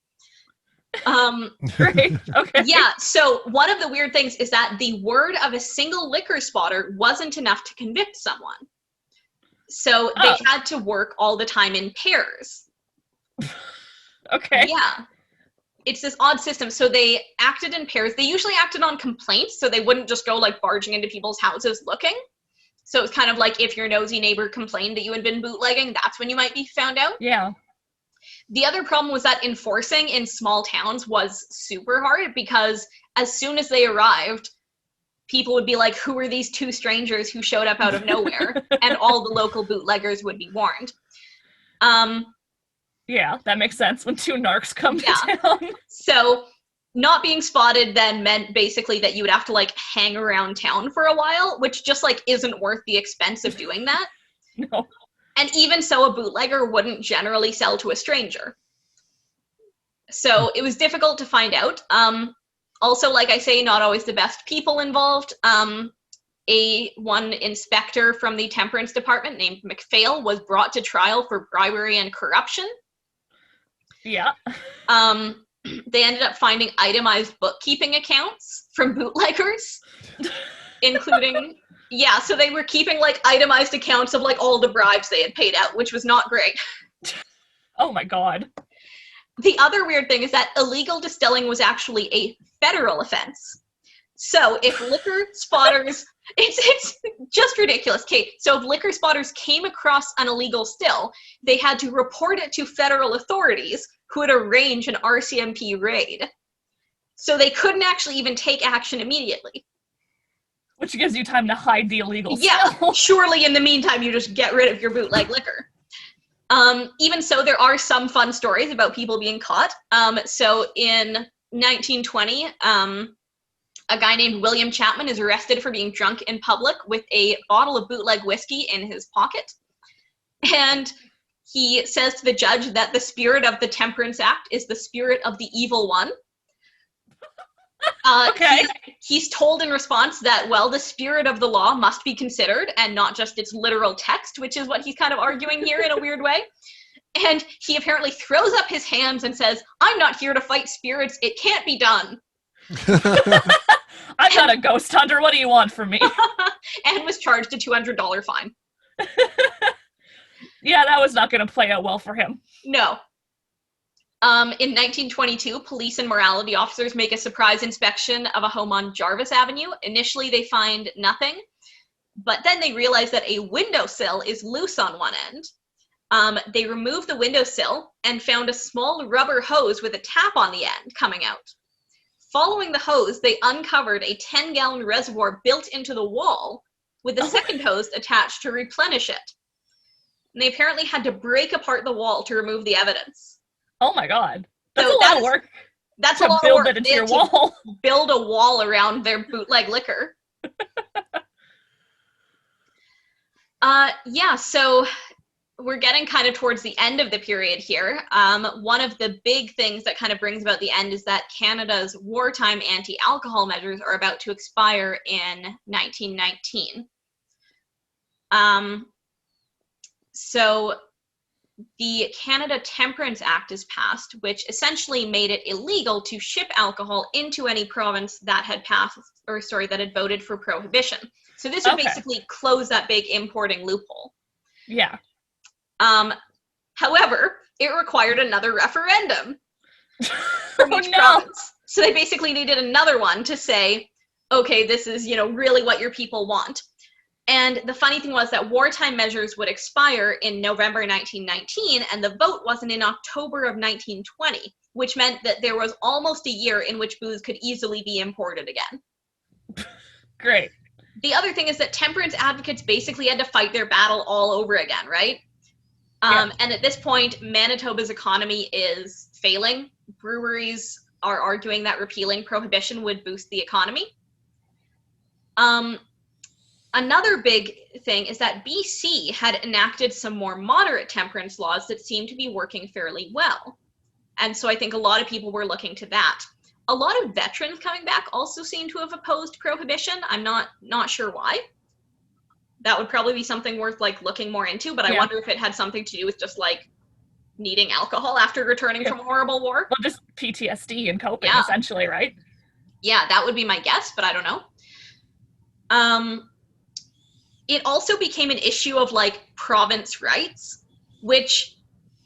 Great. Okay. Yeah, so one of the weird things is that the word of a single liquor spotter wasn't enough to convict someone. So they had to work all the time in pairs. Okay. Yeah. It's this odd system. So they acted in pairs. They usually acted on complaints, so they wouldn't just go like barging into people's houses looking. So it's kind of like if your nosy neighbor complained that you had been bootlegging, that's when you might be found out. Yeah. The other problem was that enforcing in small towns was super hard because as soon as they arrived, people would be like, who are these two strangers who showed up out of nowhere? And all the local bootleggers would be warned. Yeah, that makes sense when two narcs come to town. So not being spotted then meant basically that you would have to like hang around town for a while, which just like isn't worth the expense of doing that. No. And even so, a bootlegger wouldn't generally sell to a stranger. So it was difficult to find out. Also, like I say, not always the best people involved. One inspector from the temperance department named MacPhail was brought to trial for bribery and corruption. Yeah. They ended up finding itemized bookkeeping accounts from bootleggers, including, so they were keeping like itemized accounts of like all the bribes they had paid out, which was not great. Oh my God. The other weird thing is that illegal distilling was actually a federal offense. So if liquor spotters, it's just ridiculous. Okay, so if liquor spotters came across an illegal still, they had to report it to federal authorities who would arrange an RCMP raid. So they couldn't actually even take action immediately. Which gives you time to hide the illegal still. still. Surely in the meantime, you just get rid of your bootleg liquor. Even so, there are some fun stories about people being caught. So in 1920, a guy named William Chapman is arrested for being drunk in public with a bottle of bootleg whiskey in his pocket. And he says to the judge that the spirit of the Temperance Act is the spirit of the evil one. Okay. He's told in response that, well, the spirit of the law must be considered and not just its literal text, which is what he's kind of arguing here in a weird way. And he apparently throws up his hands and says, I'm not here to fight spirits. It can't be done. I'm not a ghost hunter. What do you want from me? And was charged a $200 fine. Yeah, that was not going to play out well for him. No. In 1922, police and morality officers make a surprise inspection of a home on Jarvis Avenue. Initially, they find nothing, but then they realize that a windowsill is loose on one end. They removed the windowsill and found a small rubber hose with a tap on the end coming out. Following the hose, they uncovered a 10-gallon reservoir built into the wall with a second hose attached to replenish it. And they apparently had to break apart the wall to remove the evidence. Oh my God. That's a lot of work. That's a lot of work. Build that into your wall. Build a wall around their bootleg liquor. So we're getting kind of towards the end of the period here. One of the big things that kind of brings about the end is that Canada's wartime anti-alcohol measures are about to expire in 1919. So the Canada Temperance Act is passed, which essentially made it illegal to ship alcohol into any province that had that had voted for prohibition. So this would basically close that big importing loophole. Yeah. However, it required another referendum from each province. So they basically needed another one to say, okay, this is, really what your people want. And the funny thing was that wartime measures would expire in November 1919, and the vote wasn't in October of 1920, which meant that there was almost a year in which booze could easily be imported again. Great. The other thing is that temperance advocates basically had to fight their battle all over again, right? And at this point, Manitoba's economy is failing. Breweries are arguing that repealing prohibition would boost the economy. Another big thing is that BC had enacted some more moderate temperance laws that seemed to be working fairly well. And so I think a lot of people were looking to that. A lot of veterans coming back also seem to have opposed prohibition. I'm not sure why. That would probably be something worth like looking more into, but I wonder if it had something to do with just like needing alcohol after returning from a horrible war. Well, just PTSD and coping, essentially, right? Yeah, that would be my guess, but I don't know. It also became an issue of like province rights, which,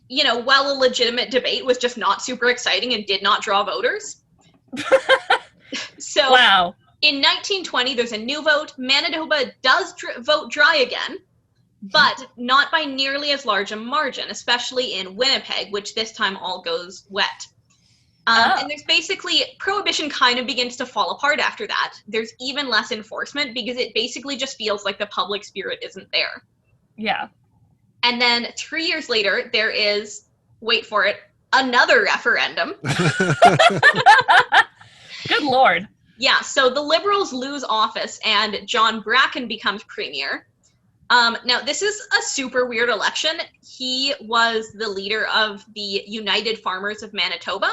you know, while a legitimate debate, was just not super exciting and did not draw voters. So wow. In 1920, there's a new vote. Manitoba does vote dry again, but not by nearly as large a margin, especially in Winnipeg, which this time all goes wet. And there's basically, Prohibition kind of begins to fall apart after that. There's even less enforcement because it basically just feels like the public spirit isn't there. Yeah. And then 3 years later, there is, wait for it, another referendum. Good Lord. Yeah, so the Liberals lose office and John Bracken becomes premier. Now, this is a super weird election. He was the leader of the United Farmers of Manitoba,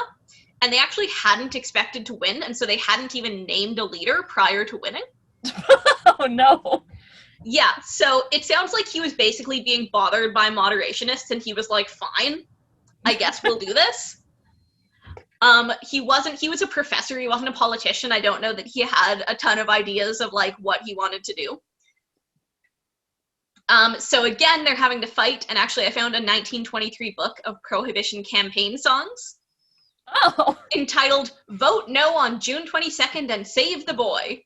and they actually hadn't expected to win, and so they hadn't even named a leader prior to winning. Oh, no. Yeah, so it sounds like he was basically being bothered by moderationists, and he was like, fine, I guess we'll do this. He was a professor, he wasn't a politician. I don't know that he had a ton of ideas of like what he wanted to do. So again, they're having to fight, and actually I found a 1923 book of Prohibition campaign songs. Oh. Entitled Vote No on June 22nd and Save the Boy.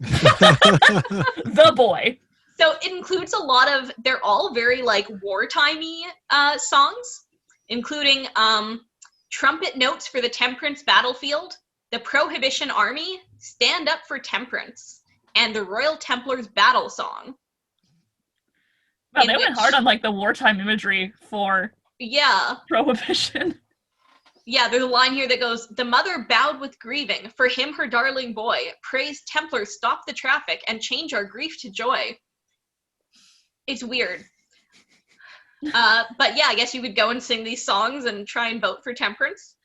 The boy. So it includes a lot of, they're all very like wartimey songs, including Trumpet Notes for the Temperance Battlefield, the Prohibition Army, Stand Up for Temperance, and the Royal Templars Battle Song. Well, they went hard on like the wartime imagery for Prohibition. Yeah, there's a line here that goes, the mother bowed with grieving, for him her darling boy, praise Templars stop the traffic and change our grief to joy. It's weird. But yeah, I guess you could go and sing these songs and try and vote for temperance.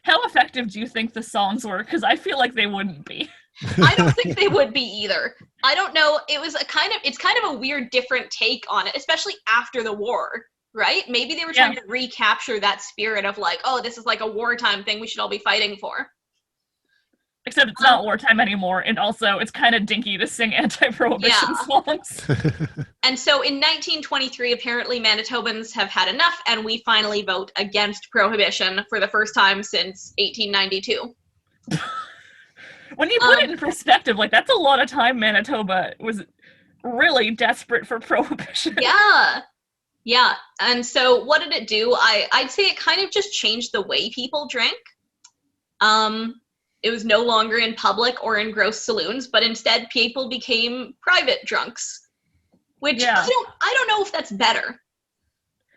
How effective do you think the songs were? Because I feel like they wouldn't be. I don't think they would be either. I don't know. It's kind of a weird, different take on it, especially after the war, right? Maybe they were trying to recapture that spirit of like, oh, this is like a wartime thing we should all be fighting for. Except it's not wartime anymore, and also it's kind of dinky to sing anti-prohibition songs. And so in 1923, apparently Manitobans have had enough, and we finally vote against prohibition for the first time since 1892. When you put it in perspective, like, that's a lot of time Manitoba was really desperate for prohibition. Yeah. And so what did it do? I'd say it kind of just changed the way people drank. It was no longer in public or in gross saloons, but instead people became private drunks, which I don't know if that's better.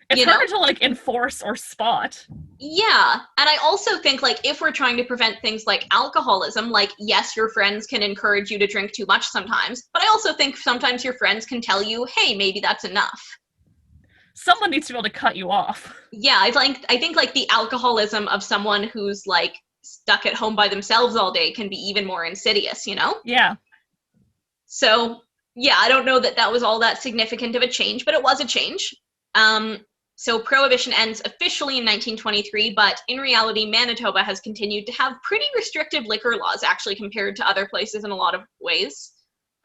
It's harder to like enforce or spot. Yeah, and I also think like if we're trying to prevent things like alcoholism, like yes, your friends can encourage you to drink too much sometimes, but I also think sometimes your friends can tell you, hey, maybe that's enough. Someone needs to be able to cut you off. Yeah, I think like the alcoholism of someone who's like stuck at home by themselves all day can be even more insidious, you know? Yeah. So, yeah, I don't know that that was all that significant of a change, but it was a change. So Prohibition ends officially in 1923, but in reality, Manitoba has continued to have pretty restrictive liquor laws, actually, compared to other places in a lot of ways.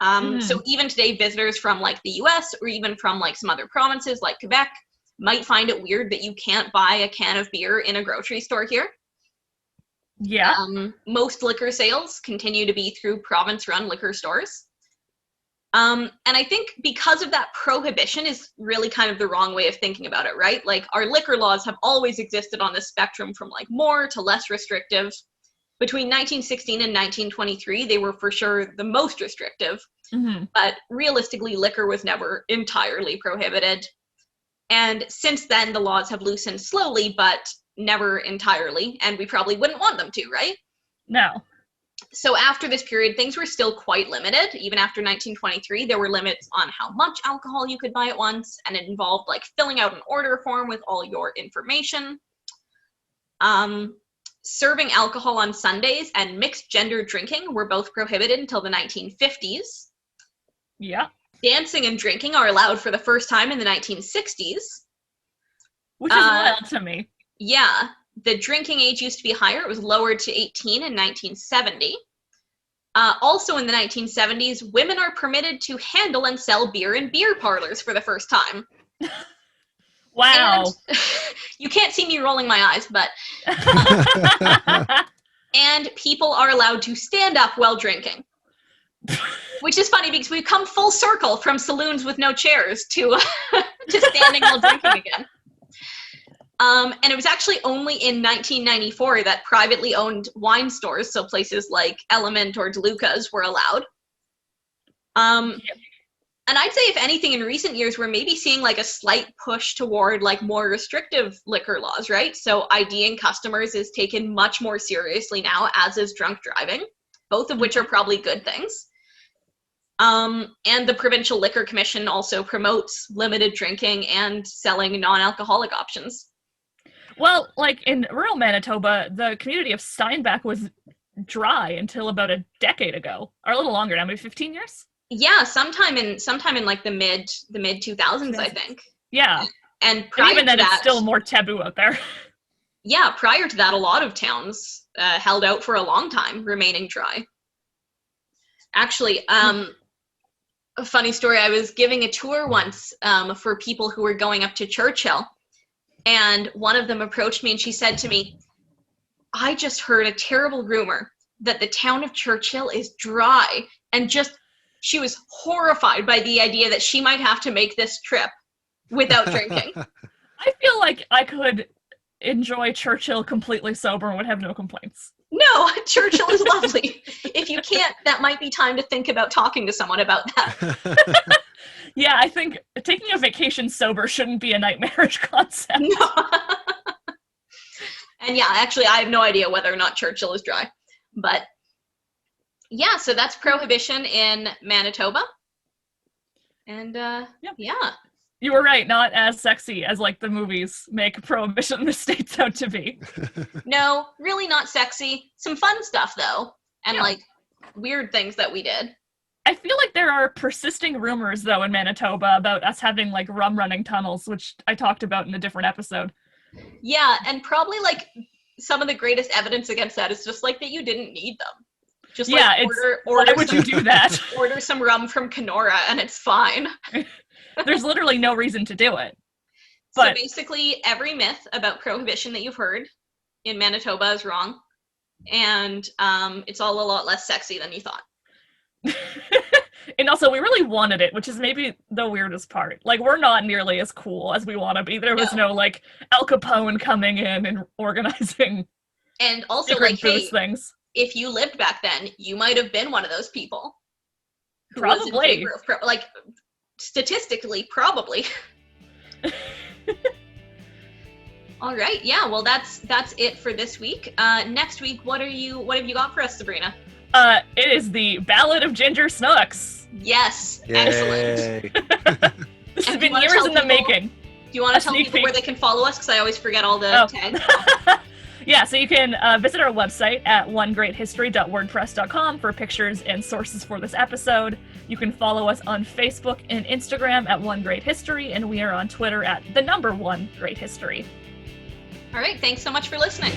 So even today, visitors from like the US or even from like some other provinces like Quebec might find it weird that you can't buy a can of beer in a grocery store here. Yeah. Most liquor sales continue to be through province-run liquor stores. And I think because of that, prohibition is really kind of the wrong way of thinking about it, right? Like, our liquor laws have always existed on the spectrum from like more to less restrictive. Between 1916 and 1923, they were for sure the most restrictive, but realistically, liquor was never entirely prohibited. And since then, the laws have loosened slowly, but never entirely, and we probably wouldn't want them to, right? No. So after this period, things were still quite limited. Even after 1923, there were limits on how much alcohol you could buy at once, and it involved like filling out an order form with all your information. Serving alcohol on Sundays and mixed gender drinking were both prohibited until the 1950s. Yeah. Dancing and drinking are allowed for the first time in the 1960s. Which is wild to me. Yeah. The drinking age used to be higher. It was lowered to 18 in 1970. Also in the 1970s, women are permitted to handle and sell beer in beer parlors for the first time. Wow. And, you can't see me rolling my eyes, but... and people are allowed to stand up while drinking. Which is funny because we've come full circle from saloons with no chairs to standing while drinking again. And it was actually only in 1994 that privately owned wine stores, so places like Element or DeLuca's, were allowed. And I'd say, if anything, in recent years, we're maybe seeing like a slight push toward like more restrictive liquor laws, right? So IDing customers is taken much more seriously now, as is drunk driving, both of which are probably good things. And the Provincial Liquor Commission also promotes limited drinking and selling non-alcoholic options. Well, like in rural Manitoba, the community of Steinbach was dry until about a decade ago, or a little longer now, maybe 15 years? Yeah, sometime in like the mid 2000s, I think. Yeah. And prior even then, to that, it's still more taboo out there. Yeah, prior to that, a lot of towns held out for a long time, remaining dry. Actually, a funny story, I was giving a tour once for people who were going up to Churchill, and one of them approached me and she said to me, I just heard a terrible rumor that the town of Churchill is dry, and she was horrified by the idea that she might have to make this trip without drinking. I feel like I could enjoy Churchill completely sober and would have no complaints. No, Churchill is lovely. If you can't, that might be time to think about talking to someone about that. Yeah, I think taking a vacation sober shouldn't be a nightmarish concept. No. And yeah, actually, I have no idea whether or not Churchill is dry. But yeah, so that's Prohibition in Manitoba. And yeah. You were right, not as sexy as like the movies make Prohibition in the States out to be. No, really not sexy. Some fun stuff though, and like weird things that we did. I feel like there are persisting rumors though in Manitoba about us having like rum running tunnels, which I talked about in a different episode. Yeah, and probably like some of the greatest evidence against that is just like that you didn't need them. Just like order why would you do that? Order some rum from Kenora and it's fine. There's literally no reason to do it. But so basically every myth about Prohibition that you've heard in Manitoba is wrong. And it's all a lot less sexy than you thought. And also we really wanted it, which is maybe the weirdest part. Like, we're not nearly as cool as we want to be. There was no like Al Capone coming in and organizing and also secret like booze things. If you lived back then, you might have been one of those people. Probably. Like, statistically, probably. All right, yeah, well, that's it for this week. Next week, what have you got for us, Sabrina? It is the Ballad of Ginger Snooks. Yes, Yay. excellent. This has been years in the making. Do you want to tell people where they can follow us? Because I always forget all the tags. Yeah, so you can visit our website at onegreathistory.wordpress.com for pictures and sources for this episode. You can follow us on Facebook and Instagram at One Great History, and we are on Twitter at @1greathistory. All right, thanks so much for listening.